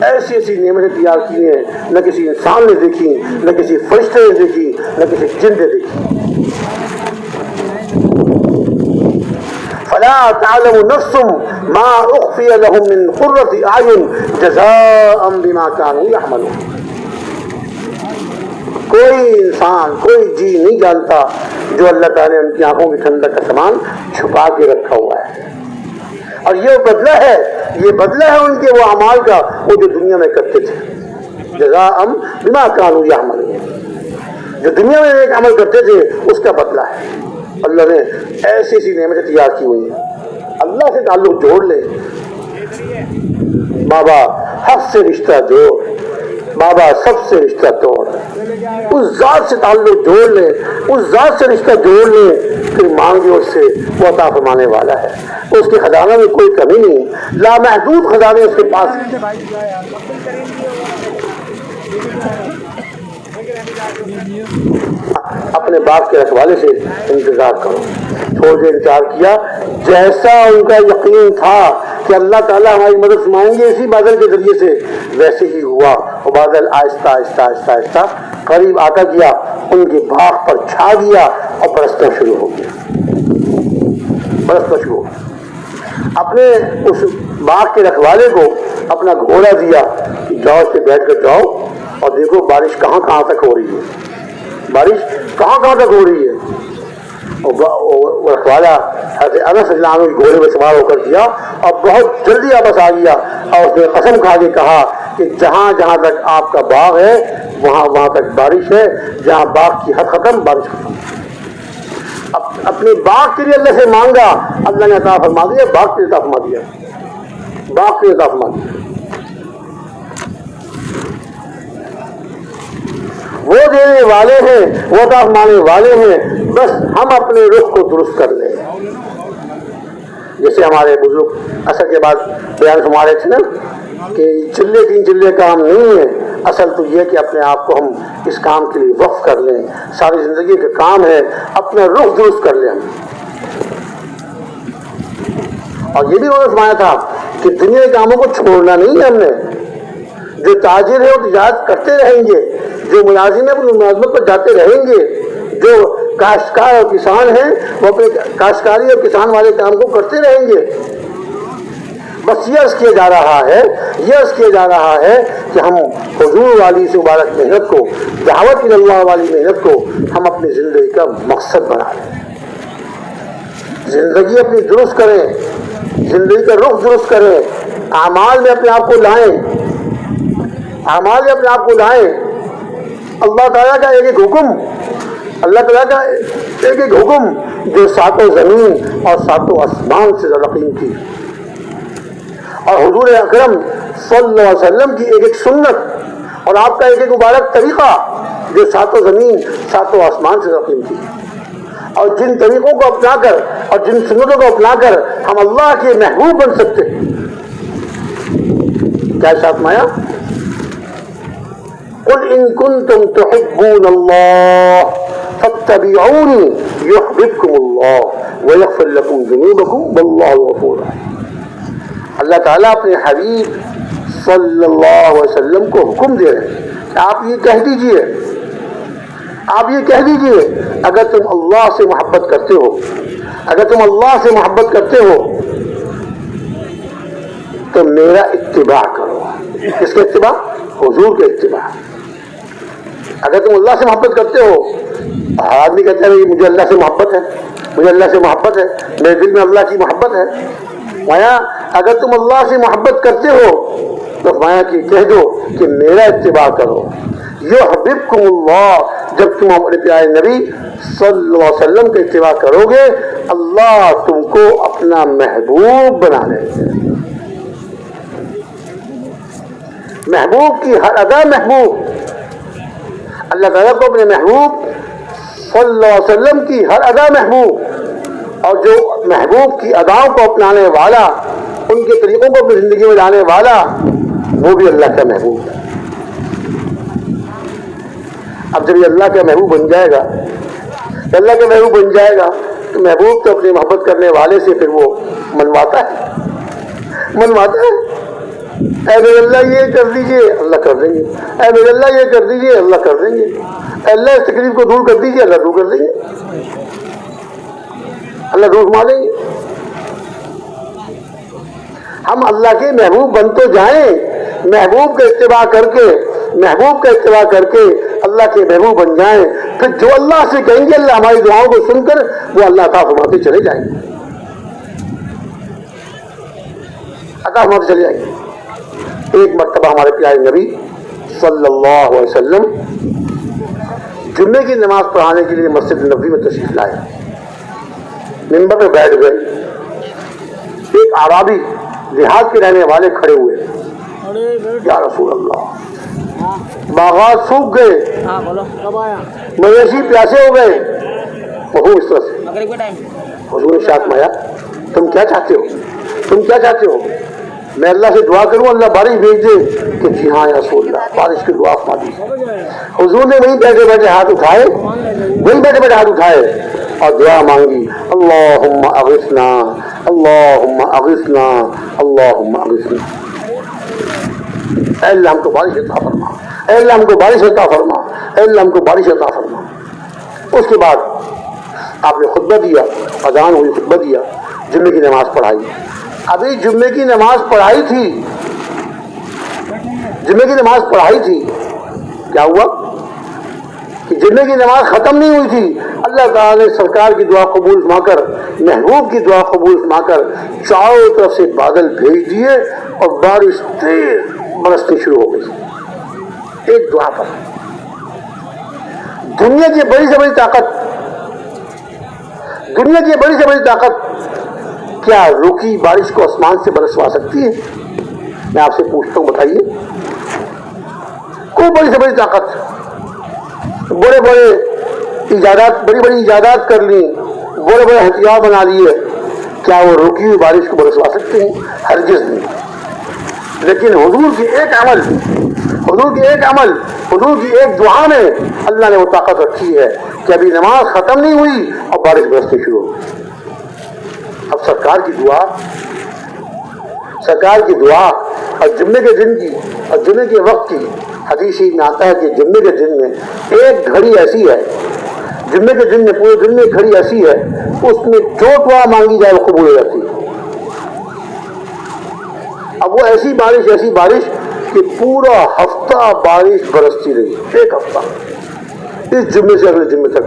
B: ایسی نعمتیں تیار کی ہیں، نہ کسی انسان نے دیکھی، نہ کسی فرشتے نے دیکھی، نہ کسی جن نے دیکھی۔ فلا تعلم نفس ما اخفی لهم من قرۃ اعین جزاء بما كانوا يعملون۔ کوئی انسان، کوئی جی نہیں جانتا جو اللہ تعالیٰ نے ان کی آنکھوں کی ٹھنڈک کا سامان چھپا کے رکھا ہوا ہے، اور یہ بدلہ ہے ان کے وہ اعمال کا وہ جو دنیا میں کرتے تھے۔ جزاء بما كانوا يعملون، جو دنیا میں ایک عمل کرتے تھے اس کا بدلہ ہے۔ اللہ نے ایسی نعمتیں تیار کی ہوئی ہیں، اللہ سے تعلق جوڑ لے بابا، حق سے رشتہ جوڑ بابا، سب سے رشتہ توڑ، اس ذات سے تعلق جوڑ لے، اس ذات سے رشتہ جوڑ لے، پھر مانگے اس سے، وہ عطا فرمانے والا ہے۔ اس کے خزانہ میں کوئی کمی نہیں، لامحدود خزانے اس کے پاس ہیں۔ اپنے باپ کے رکھوالے سے انتظار کرو۔ تھوڑا دیر انتظار کیا، جیسا ان کا یقین تھا کہ اللہ تعالیٰ ہماری مدد فرمائیں گے اسی بادل کے ذریعے سے، ویسے ہی ہوا۔ وہ بادل آہستہ آہستہ آہستہ آہستہ قریب آتا گیا، ان کے باغ پر چھا گیا اور برسنا شروع ہو گیا۔ اپنے اس باغ کے رکھوالے کو اپنا گھوڑا دیا کہ جاؤ اس پہ بیٹھ کر جاؤ اور دیکھو بارش کہاں کہاں تک ہو رہی ہے۔ وہ رکھوالا حضرت انس رضی اللہ عنہ کے گھوڑے میں سوار ہو کر گیا اور بہت جلدی واپس آ گیا، اور اس نے قسم کھا کے کہا کہ جہاں جہاں تک آپ کا باغ ہے وہاں تک بارش ہے، جہاں باغ کی حد ختم بارش ختم۔ اپنے باغ کے لیے اللہ سے مانگا، اللہ نے عطا فرما دیا، باغ کے لیے عطا فرما دیا۔ وہ دینے والے ہیں، وہ عطا فرمانے والے ہیں، بس ہم اپنے رخ کو درست کر لیں۔ جیسے ہمارے بزرگ اثر کے بعد بیان فرما رہے تھے نا کہ تین چلے کام نہیں ہے، اصل تو یہ کہ اپنے آپ کو ہم اس کام کے لیے وقف کر لیں، ساری زندگی کا کام ہے اپنا رخ درست کر لیں ہم۔ اور یہ بھی انہوں نے فرمایا تھا کہ دنیا کے کاموں کو چھوڑنا نہیں ہے ہم نے۔ جو تاجر ہے وہ تجارت کرتے رہیں گے، جو ملازم ہے اپنی ملازمت پر جاتے رہیں گے، جو کاشتکار اور کسان ہیں وہ اپنے کاشتکاری اور کسان والے کام کو کرتے رہیں گے۔ بس یہ عرض کیا جا رہا ہے کہ ہم حضور والی سے مبارک محنت کو، دعوت اللہ والی محنت کو ہم اپنی زندگی کا مقصد بنا لیں، زندگی اپنی درست کریں، زندگی کا رخ درست کریں، اعمال میں اپنے آپ کو لائیں۔ اللہ تعالیٰ کا ایک حکم، اللہ تعالیٰ کا ایک ایک حکم جو ساتوں زمین اور ساتوں آسمان سے زیادہ قیمتی، اور حضور اکرم صلی اللہ علیہ وسلم کی ایک ایک سنت اور آپ کا ایک ایک مبارک طریقہ جو ساتوں زمین ساتوں آسمان سے زیادہ قیمتی، اور جن طریقوں کو اپنا کر اور جن سنتوں کو اپنا کر ہم اللہ کے محبوب بن سکتے ہیں۔ کیا ساتھ مایا؟ قل ان کنتم تحبون اللہ فاتبعونی یحببکم اللہ ویغفر لکم ذنوبکم واللہ غفور رحیم۔ اللہ تعالیٰ اپنے حبیب صلی اللہ علیہ وسلم کو حکم دے رہے ہیں کہ آپ یہ کہہ دیجئے، آپ یہ کہہ دیجئے اگر تم اللہ سے محبت کرتے ہو، اگر تم اللہ سے محبت کرتے ہو تو میرا اتباع کرو۔ کس کا اتباع؟ حضور کے اتباع۔ اگر تم اللہ سے محبت کرتے ہو، آدمی کہتا ہے مجھے اللہ سے محبت ہے، مجھے اللہ سے محبت ہے، میرے دل میں اللہ کی محبت ہے۔ مایا اگر تم اللہ سے محبت کرتے ہو تو مایا کی کہہ دو کہ میرا اتباع کرو۔ یحببکم اللہ، جب تم ہمارے پیارے نبی صلی اللہ علیہ وسلم کا اتباع کرو گے اللہ تم کو اپنا محبوب بنا لے گا۔ محبوب کی ہر ادا محبوب، اللہ تعالیٰ کو اپنے محبوب صلی اللہ علیہ وسلم کی ہر ادا محبوب، اور جو محبوب کی اداؤں کو اپنانے والا، ان کے طریقوں کو اپنی زندگی میں لانے والا، وہ بھی اللہ کا محبوب ہے۔ اب جب یہ اللہ کا محبوب بن جائے گا، اللہ کا محبوب بن جائے گا تو محبوب تو اپنی محبت کرنے والے سے پھر وہ منواتا ہے، اے میرے اللہ یہ کر دیجئے، اللہ کر دیں گے، اے میرے اللہ یہ کر دیجئے، اللہ کر دیں گے، اے اللہ اس تکلیف کو دور کر دیجئے، اللہ دور کر دیں گے، اللہ دور گھما دیں گے۔ ہم اللہ کے محبوب بن تو جائیں، محبوب کا اتباع کر کے، محبوب کا اتباع کر کے اللہ کے محبوب بن جائیں، پھر جو اللہ سے کہیں گے اللہ ہماری دعاؤں کو سن کر وہ اللہ عطا فرماتے چلے جائیں گے، عطا فرماتے چلے جائیں گے۔ ایک مرتبہ ہمارے پیارے نبی صلی اللہ علیہ وسلم جمعے کی نماز پڑھانے کے لیے مسجد نبوی میں تشریف لائے، منبر پہ بیٹھ گئے، ایک اعرابی دیہات کے رہنے والے کھڑے ہوئے، یا رسول اللہ باغات سوکھ گئے، مویشی پیاسے ہو گئے، مفہوم اس طرح سے۔ حضور نے ارشاد فرمایا تم کیا چاہتے ہو، تم کیا چاہتے ہو، میں اللہ سے دعا کروں اللہ بارش بھیج دے؟ کہ جی ہاں یا رسول اللہ بارش کی دعا فرما دی۔ حضور نے وہیں بیٹھے بیٹھے ہاتھ اٹھائے، وہیں بیٹھے بیٹھے ہاتھ اٹھائے اور دعا مانگی، اللہم اغثنا اللہم اغثنا اللہم اغثنا، اے اللہ ہم کو بارش عطا فرما، اے اللہ ہم کو بارش عطا فرما، اے اللہ ہم کو بارش عطا فرما۔ اس کے بعد آپ نے خطبہ دیا، اذان ہوئی، خطبہ دیا، جمعے کی نماز پڑھائی۔ ابھی جمعے کی نماز پڑھائی تھی، جمعے کی نماز پڑھائی تھی، کیا ہوا کہ جمعے کی نماز ختم نہیں ہوئی تھی، اللہ تعالیٰ نے سرکار کی دعا قبول فرما کر، محبوب کی دعا قبول فرما کر چاروں طرف سے بادل بھیج دیے اور بارش تیز برسنی شروع ہو گئی ایک دعا پر۔ دنیا کی بڑی سے بڑی طاقت، دنیا کی بڑی سے بڑی طاقت کیا روکی بارش کو آسمان سے برسوا سکتی ہے؟ میں آپ سے پوچھتا ہوں، بتائیے۔ کوئی بڑی سے بڑی طاقت، بڑے بڑے ایجادات، بڑی بڑی ایجادات کر لی، بڑے بڑے ہتھیار بنا لیے، کیا وہ روکی ہوئی بارش کو برسوا سکتے ہیں؟ ہرگز نہیں۔ لیکن حضور کی ایک عمل، حضور کی ایک عمل، حضور کی ایک دعا میں اللہ نے وہ طاقت رکھی ہے کہ ابھی نماز ختم نہیں ہوئی اور بارش برسنے شروع ہو گئی۔ اب سرکار کی دعا، سرکار کی دعا اور جمعے کے دن کی اور جمعے کے وقت کی حدیث میں آتا ہے کہ جمعے کے دن میں ایک گھڑی ایسی ہے، جمعے کے دن میں پورے دن میں ایک گھڑی ایسی ہے اس میں جو دعا مانگی جائے وہ قبول ہو جاتی ہے۔ اب وہ ایسی بارش کہ پورا ہفتہ بارش برستی رہی، ایک ہفتہ، اس جمعے سے اگلے جمعے تک۔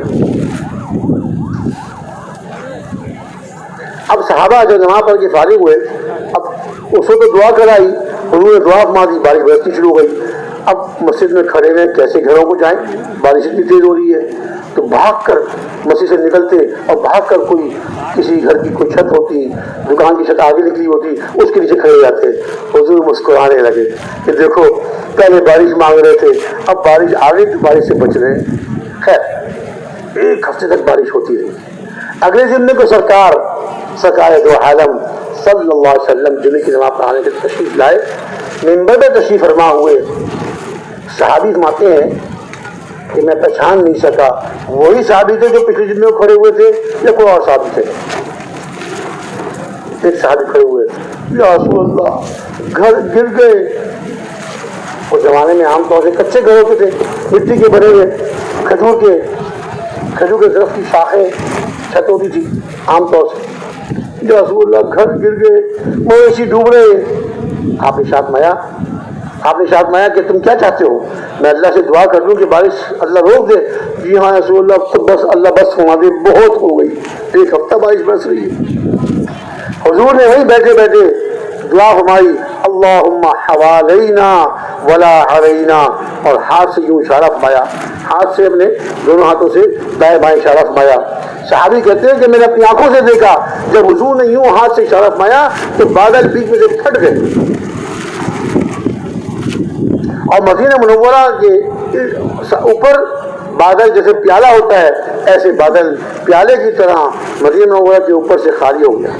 B: اب صحابہ جب نماز پڑھ کے فارغ ہوئے، اب اس وقت دعا کرائی، انہوں نے دعا فرما دی، بارش برستی شروع ہو گئی۔ اب مسجد میں کھڑے ہوئے، کیسے گھروں کو جائیں، بارش اتنی تیز ہو رہی ہے۔ تو بھاگ کر مسجد سے نکلتے اور بھاگ کر کوئی کسی گھر کی کوئی چھت ہوتی، دکان کی چھت آگے نکلی ہوتی، اس کے نیچے کھڑے جاتے. حضور مسکرانے لگے کہ دیکھو پہلے بارش مانگ رہے تھے، اب بارش آ گئی تو بارش سے بچ رہے ہیں. خیر 1 ہفتے تک بارش ہوتی رہی. اگلے جمعے کو سرکار دو عالم صلی اللہ علیہ وسلم جمعے کی نماز پڑھانے کے تشریف لائے. منبر پہ تشریف فرما ہوئے. صحابی فرماتے ہیں کہ میں پہچان نہیں سکا وہی صحابی تھے جو پچھلے جمعے کو کھڑے ہوئے تھے یا کوئی اور صحابی تھے. ایک صحابی کھڑے ہوئے، یا رسول اللہ گھر گر گئے. اس زمانے میں عام طور سے کچے گھر ہوتے تھے، مٹی کے بنے ہوئے، کھجور کے درخت کی شاخیں چھت ہوتی تھی عام طور سے. یا رسول اللہ گھر گر گئے، مویشی ڈوب رہے. آپ نے شاد مایا کہ تم کیا چاہتے ہو، میں اللہ سے دعا کر دوں کہ بارش اللہ روک دے؟ جی ہاں رسول اللہ، بس اللہ بس فرما دے، بہت ہو گئی، 1 ہفتہ بارش برس رہی ہے. حضور نے وہیں بیٹھے بیٹھے دعا فرمائی، اللہم حوالینا ولا علینا، اور ہاتھ سے یوں اشارہ فرمایا، ہاتھ سے اپنے دونوں ہاتھوں سے دائیں بائیں اشارہ فرمایا. صحابی کہتے ہیں کہ میں نے اپنی آنکھوں سے دیکھا جب حضور نے یوں ہاتھ سے اشارہ فرمایا تو بادل بیچ میں سے پھٹ گئے، اور مدینہ منورہ کے اوپر بادل جیسے پیالہ ہوتا ہے ایسے بادل پیالے کی طرح مدینہ منورہ کے اوپر سے خالی ہو گیا.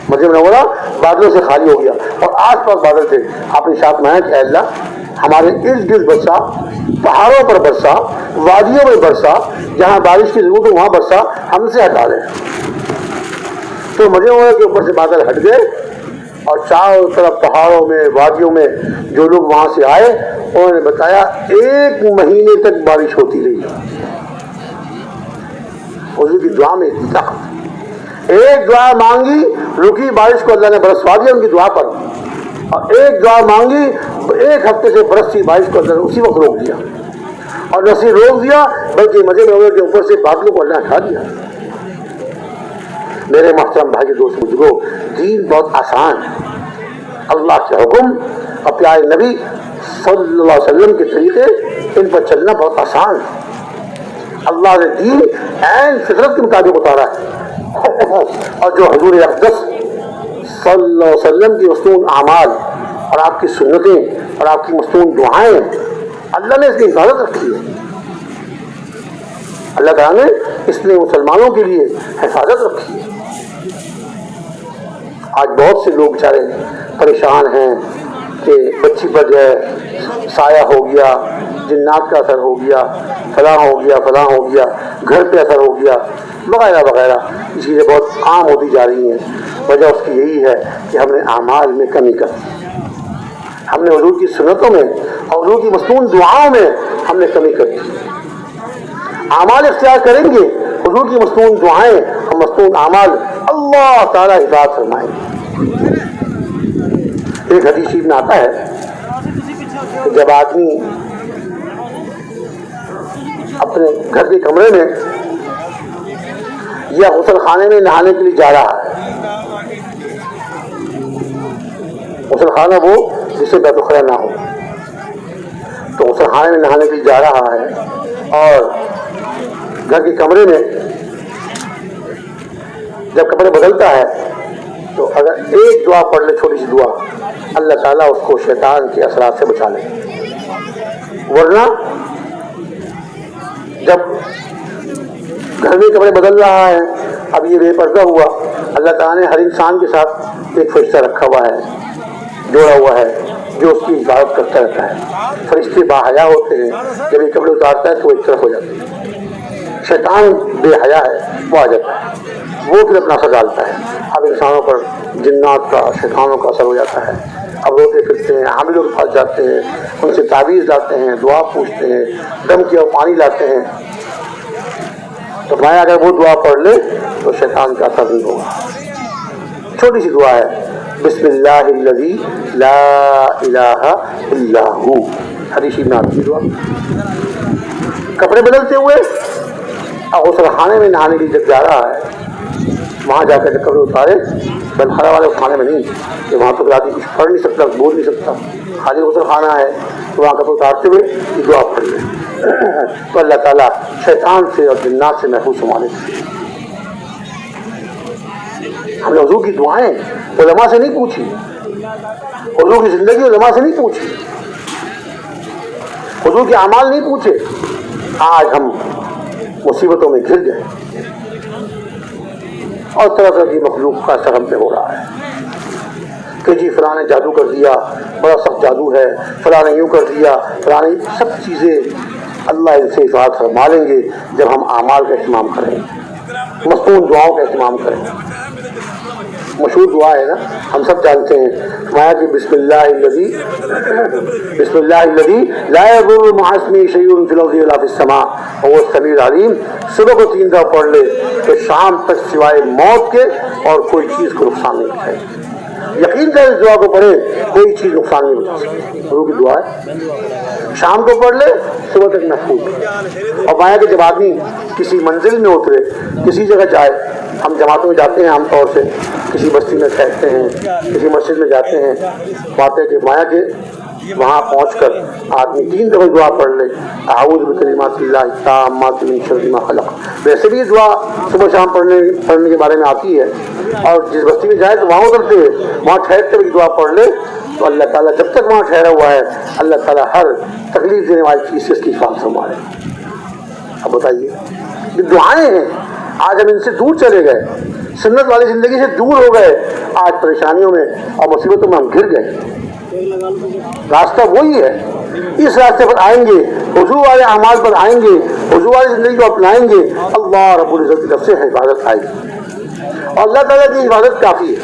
B: مدینہ منورہ بادلوں سے خالی ہو گیا اور آس پاس بادل تھے. آپ نے ساتھ مایا کہ اے اللہ ہمارے ارد گرد برسا، پہاڑوں پر برسا، وادیوں میں برسا، جہاں بارش کی ضرورت ہے وہاں برسا، ہم سے ہٹا دیں. تو مدینہ منورہ کے اوپر سے بادل ہٹ گئے اور چاروں طرف پہاڑوں میں وادیوں میں جو لوگ وہاں سے آئے انہوں نے بتایا 1 مہینے تک بارش ہوتی رہی. حضور کی دعا میں اتنی طاقت. ایک دعا مانگی رکی بارش کو اللہ نے برسوا دیا ان کی دعا پر، اور ایک دعا مانگی 1 ہفتے سے برستی بارش کو اللہ نے اسی وقت روک دیا، اور نہ صرف روک دیا بلکہ مدینہ منورہ کے اوپر سے بادلوں کو اللہ نے ہٹا دیا. میرے محترم بھائی دوست بزرگوں، دین بہت آسان ہے. اللہ کے حکم اور پیارے نبی صلی اللہ علیہ وسلم کے طریقے ان پر چلنا بہت آسان ہے. اللہ نے دین عین فطرت کے مطابق اتارا ہے، اور جو حضور اقدس صلی اللہ علیہ وسلم کی مصنون اعمال اور آپ کی سنتیں اور آپ کی مصنون دعائیں اللہ نے اس کی حفاظت رکھی ہے. اللہ تعالیٰ نے اس نے مسلمانوں کے لیے حفاظت رکھی ہے. آج بہت سے لوگ بیچارے پریشان ہیں کہ بچی پر جو ہے سایہ ہو گیا، جنات کا اثر ہو گیا، فلاں ہو گیا، گھر پہ اثر ہو گیا وغیرہ وغیرہ. یہ چیزیں بہت عام ہوتی جا رہی ہیں. وجہ اس کی یہی ہے کہ ہم نے اعمال میں کمی کر دی، ہم نے حضور کی سنتوں میں اور حضور کی مصنون دعاؤں میں ہم نے کمی کر دی. اعمال اختیار کریں گے، حضور کی مصنون دعائیں اور مصنون اعمال اللہ تعالیٰ حفاظت فرمائیں گے. ایک حدیث شریف میں آتا ہے کہ جب آدمی اپنے گھر کے کمرے میں یا غسل خانے میں نہانے کے لیے جا رہا ہے، غسل خانہ وہ جسے بیت الخلا نہ ہو، تو غسل خانے میں نہانے کے لیے جا رہا ہے اور گھر کے کمرے میں جب کپڑے بدلتا ہے تو اگر ایک دعا پڑھ لے، چھوٹی سی دعا، اللہ تعالیٰ اس کو شیطان کے اثرات سے بچا لے. ورنہ جب گھر میں کپڑے بدل رہا ہے، اب یہ بے پردہ ہوا، اللہ تعالیٰ نے ہر انسان کے ساتھ ایک فرشتہ رکھا ہوا ہے، جوڑا ہوا ہے، جو اس کی حفاظت کرتا رہتا ہے. فرشتے باحیا ہوتے ہیں، جب یہ کپڑے اتارتا ہے تو وہ ایک طرف ہو جاتے ہیں. شیطان بے حیا ہے، وہ آ جاتا ہے، وہ پھر اپنا اثر ڈالتا ہے. اب انسانوں پر جنات کا، شیطانوں کا اثر ہو جاتا ہے. اب روتے پھرتے ہیں، حاملوں کے پاس جاتے ہیں، ان سے تعویذ لاتے ہیں، دعا پوچھتے ہیں، دم کیا پانی لاتے ہیں. تو میں اگر وہ دعا پڑھ لے تو شیطان کا اثر نہیں ہوگا. چھوٹی سی دعا ہے، بسم اللہ الذی لا الہ الا ہو، حدیث میں آتی دعا. کپڑے بدلتے ہوئے اور غسل خانے میں نہانے کے لیے جب جا رہا ہے، وہاں جا کر کپڑے اتارے، بلخانہ والے کھانے میں نہیں کہ وہاں تو آدمی کچھ پڑھ نہیں سکتا، بول نہیں سکتا، خالی غسل خانہ ہے، تو وہاں کپڑے اتارتے ہوئے یہ دعا پڑھ لیں. تو اللہ تعالیٰ شیطان سے اور جنات سے محفوظ فرمانے سے. ہم نے حضور کی دعائیں علماء سے نہیں پوچھی, حضور کی زندگی علماء سے نہیں پوچھی, حضور کے اعمال نہیں پوچھے. آج ہم مصیبتوں میں گر گئے اور طرح طرح کی مخلوق کا اثر ہم پہ ہو رہا ہے کہ جی فلاں نے جادو کر دیا, بڑا سخت جادو ہے, فلاں نے یوں کر دیا, فلاں نے, سب چیزیں اللہ ان سے حفاظت فرما لیں گے جب ہم اعمال کا اہتمام کریں, مصنون دعاؤں کا اہتمام کریں. مشہور دعا ہے نا, ہم سب جانتے ہیں, فرمایا کہ بسم اللہ الذی لا یضر مع اسمہ شیء فی الارض ولا فی السماء وهو السمیع العلیم. صبح کو 3 دفعہ پڑھ لے کہ شام تک سوائے موت کے اور کوئی چیز کو نقصان نہیں پہنچائے. یقین کریں اس دعا کو پڑھے, کوئی چیز نقصان نہیں پہنچا سکتی. حضور کی دعا ہے, شام کو پڑھ لے صبح تک محفوظ. اور مایا کہ جب آدمی کسی منزل میں اترے, کسی جگہ جائے, ہم جماعتوں میں جاتے ہیں عام طور سے, کسی بستی میں ٹھہرتے ہیں, کسی مسجد میں جاتے ہیں, بات ہے کہ مایا کہ وہاں پہنچ کر آدمی 3 دفعہ دعا پڑھ لے, اعوذ بکلمات اللہ التامات من شر ما خلق. ویسے بھی دعا صبح شام پڑھنے کے بارے میں آتی ہے, اور جس بستی میں جائے تو وہاں اترتے وہاں ٹھہرتے ہوئے دعا پڑھ لے تو اللہ تعالیٰ جب تک وہاں ٹھہرا ہوا ہے اللہ تعالیٰ ہر تکلیف دینے والی چیز سے اس کی حفاظت فرمائے. اب بتائیے, یہ دعائیں ہیں. آج ہم ان سے دور چلے گئے, سنت والی زندگی سے دور ہو گئے, آج پریشانیوں میں اور مصیبتوں میں ہم گر گئے. راستہ وہی ہے, اس راستے پر آئیں گے, حضور والے اعمال پر آئیں گے, حضور والی زندگی کو اپنائیں گے, اللہ رب العزت کی طرف سے حفاظت آئے گی. اور اللہ تعالیٰ کی حفاظت کافی ہے.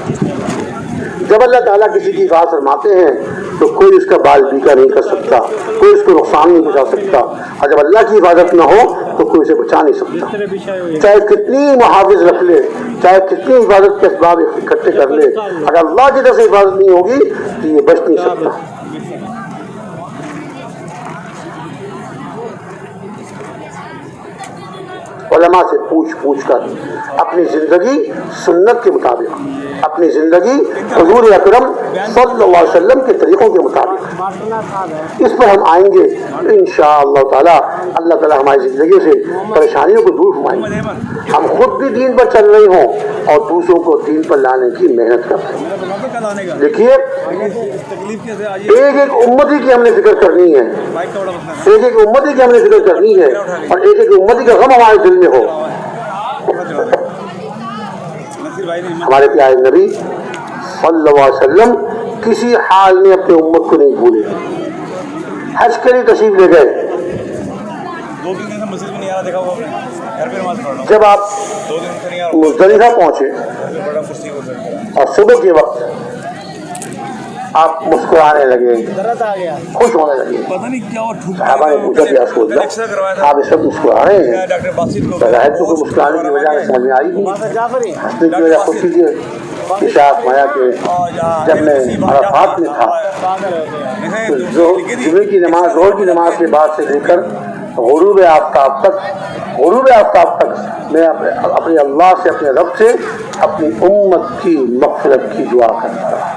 B: جب اللہ تعالیٰ کسی کی حفاظت فرماتے ہیں تو کوئی اس کا بال بیکا نہیں کر سکتا, کوئی اس کو نقصان نہیں پہنچا سکتا, اور جب اللہ کی حفاظت نہ ہو تو کوئی اسے بچا نہیں سکتا. چاہے کتنی محافظ رکھ لے, چاہے کتنی حفاظت کے اسباب اکٹھے کر لے, اگر اللہ کی طرف سے حفاظت نہیں ہوگی تو یہ بچ نہیں سکتا. علماء سے پوچھ کر اپنی زندگی سنت کے مطابق, اپنی زندگی حضور اکرم صلی اللہ علیہ وسلم کے طریقوں کے مطابق اس پر ہم آئیں گے انشاءاللہ تعالی. اللہ تعالی ہماری زندگی سے پریشانیوں کو دور فرمائیں گے. ہم خود بھی دین پر چل رہے ہوں اور دوسروں کو دین پر لانے کی محنت کر رہے ہیں. دیکھیے, ایک امتی کی ہم نے فکر کرنی ہے, ایک امتی کی ہم نے فکر کرنی ہے, اور ایک امتی کا غم ہمارے دل میں ہو. ہمارے پیارے نبی صلی اللہ علیہ وسلم کسی حال میں اپنے امت کو نہیں بھولے. حج کے لیے تشریف لے گئے, جب آپ مزدلفہ پہنچے اور صبح کے وقت آپ مسکرانے لگے, خوش ہونے لگے. صحابہ نے پوچھا کہ رسول اللہ آپ اس وقت مسکرا رہے ہیں, ظاہر تو مسکرانے کی وجہ سمجھ میں آئی نہیں, ہنسنے کی وجہ خوشی کی اشارت مایا کہ جب میں عرفات میں تھا تو جمعے کی نماز, ظہر کی نماز کے بعد سے لے کر غروب آفتاب تک میں اپنے اللہ سے, اپنے رب سے اپنی امت کی مغفرت کی دعا کرتا رہا.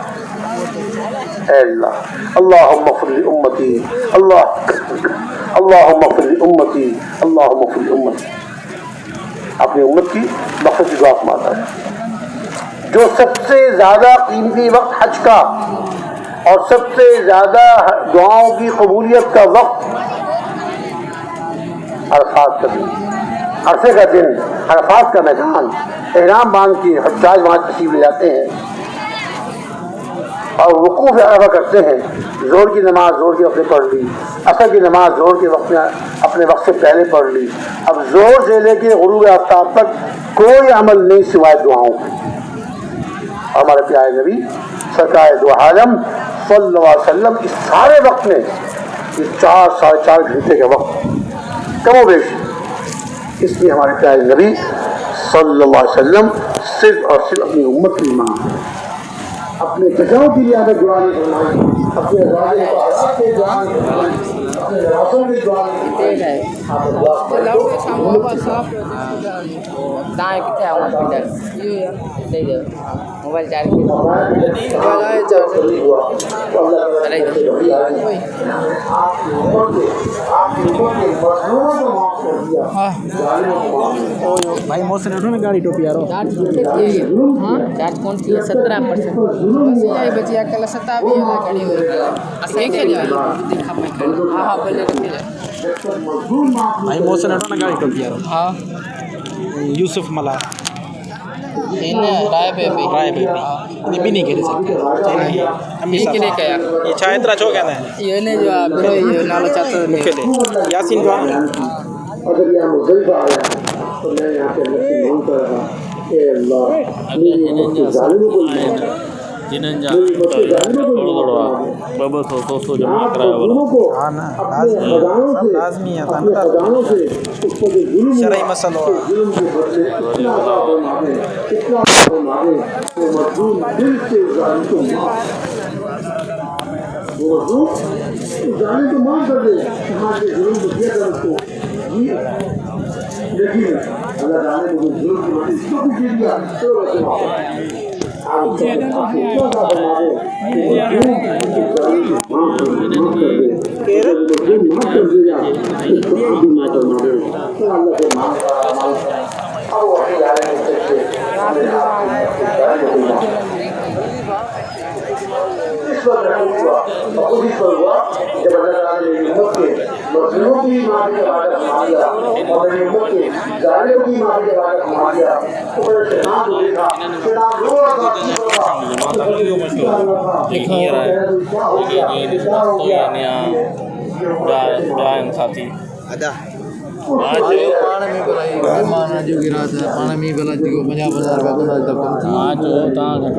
B: اے اللہ اللہم اغفر لی امتی, اللہم اغفر لی امتی, اللہم اغفر لی امتی. اپنی امت کی مغفرت کی دعا فرماتا ہے. جو سب سے زیادہ قیمتی وقت حج کا اور سب سے زیادہ دعاؤں کی قبولیت کا وقت عرفات کا دن, عرفے کا دن, عرفات کا میدان, احرام باندھ کے حجاج وہاں تشریف لے جاتے ہیں اور وقوف عرفہ کرتے ہیں. زور کی نماز زور کے وقت میں پڑھ لی, عصر کی نماز زور کے وقت میں اپنے وقت سے پہلے پڑھ لی. اب زور سے لے کے غروب آفتاب تک کوئی عمل نہیں سوائے دعاؤں کے. ہمارے پیارے نبی سرکار دو عالم صلی اللہ علیہ وسلم اس سارے وقت میں, یہ 4-4.5 گھنٹے کا وقت کم و بیش, اس لیے ہمارے پیارے نبی صلی اللہ علیہ وسلم صرف اور صرف اپنی امت کی ماں, اپنے بچاؤ کے لیے ہمیں دعا نہیں فرمائیں، اپنے ازواج مطہرات کے دعا نہیں فرمائیں، اپنے نوازوں کی دعا نہیں فرمائیں. آپ
C: دائیں کتنے آؤں پنڈر دے دو موبائل چارج
D: بھائی موت سے اٹھو نا گاڑی ٹوپی یارو
C: چارج کون تھی 17%. بس یہی بچی کل 27 کھڑی ہوئی دیکھا میں ہاں ہاں بولے
D: بھائی موت سے اٹھو نا گاڑی ٹوپی یارو.
C: ہاں
D: یوسف ملا
C: رائے بیبی
D: رائے بیبی یہ بھی نہیں کہہ سکتے امی صاحب
C: کنے کیا
D: یہ چھا اترا چھو کہنا ہے
C: یہ نے جو برو یہ نالو چاہتا
D: مکھے دے یاسین جو ہے
B: اگر یہ مزدلفہ آیا تو میں یہاں پہ نفسی مانگتا رہا کہ اللہ میری امت کے ظالموں کو
E: جنن جا تھوڑو تھوڑو 200 جمع کرایا والا
D: ہاں نا لازمی سب لازمی ہے
B: خزانوں سے اس کو جو ظلم
D: شرعی مسئلہ
B: ظلم کے بدلے اتنا فرمانے اتنا فرمانے وہ مظلوم دل سے ظالم کو معاف وہ مظلوم ظالم کو معاف کر دے کہاں کے ظلم کو کیا کر اس کو لیکن اللہ تعالیٰ نے مجھے ظلم کی وجہ اس کو بھی دے دیا تو ویسے معاف
E: ساتھی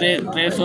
E: 300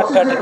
D: 8 8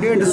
F: 150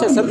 D: 6 7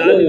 E: 40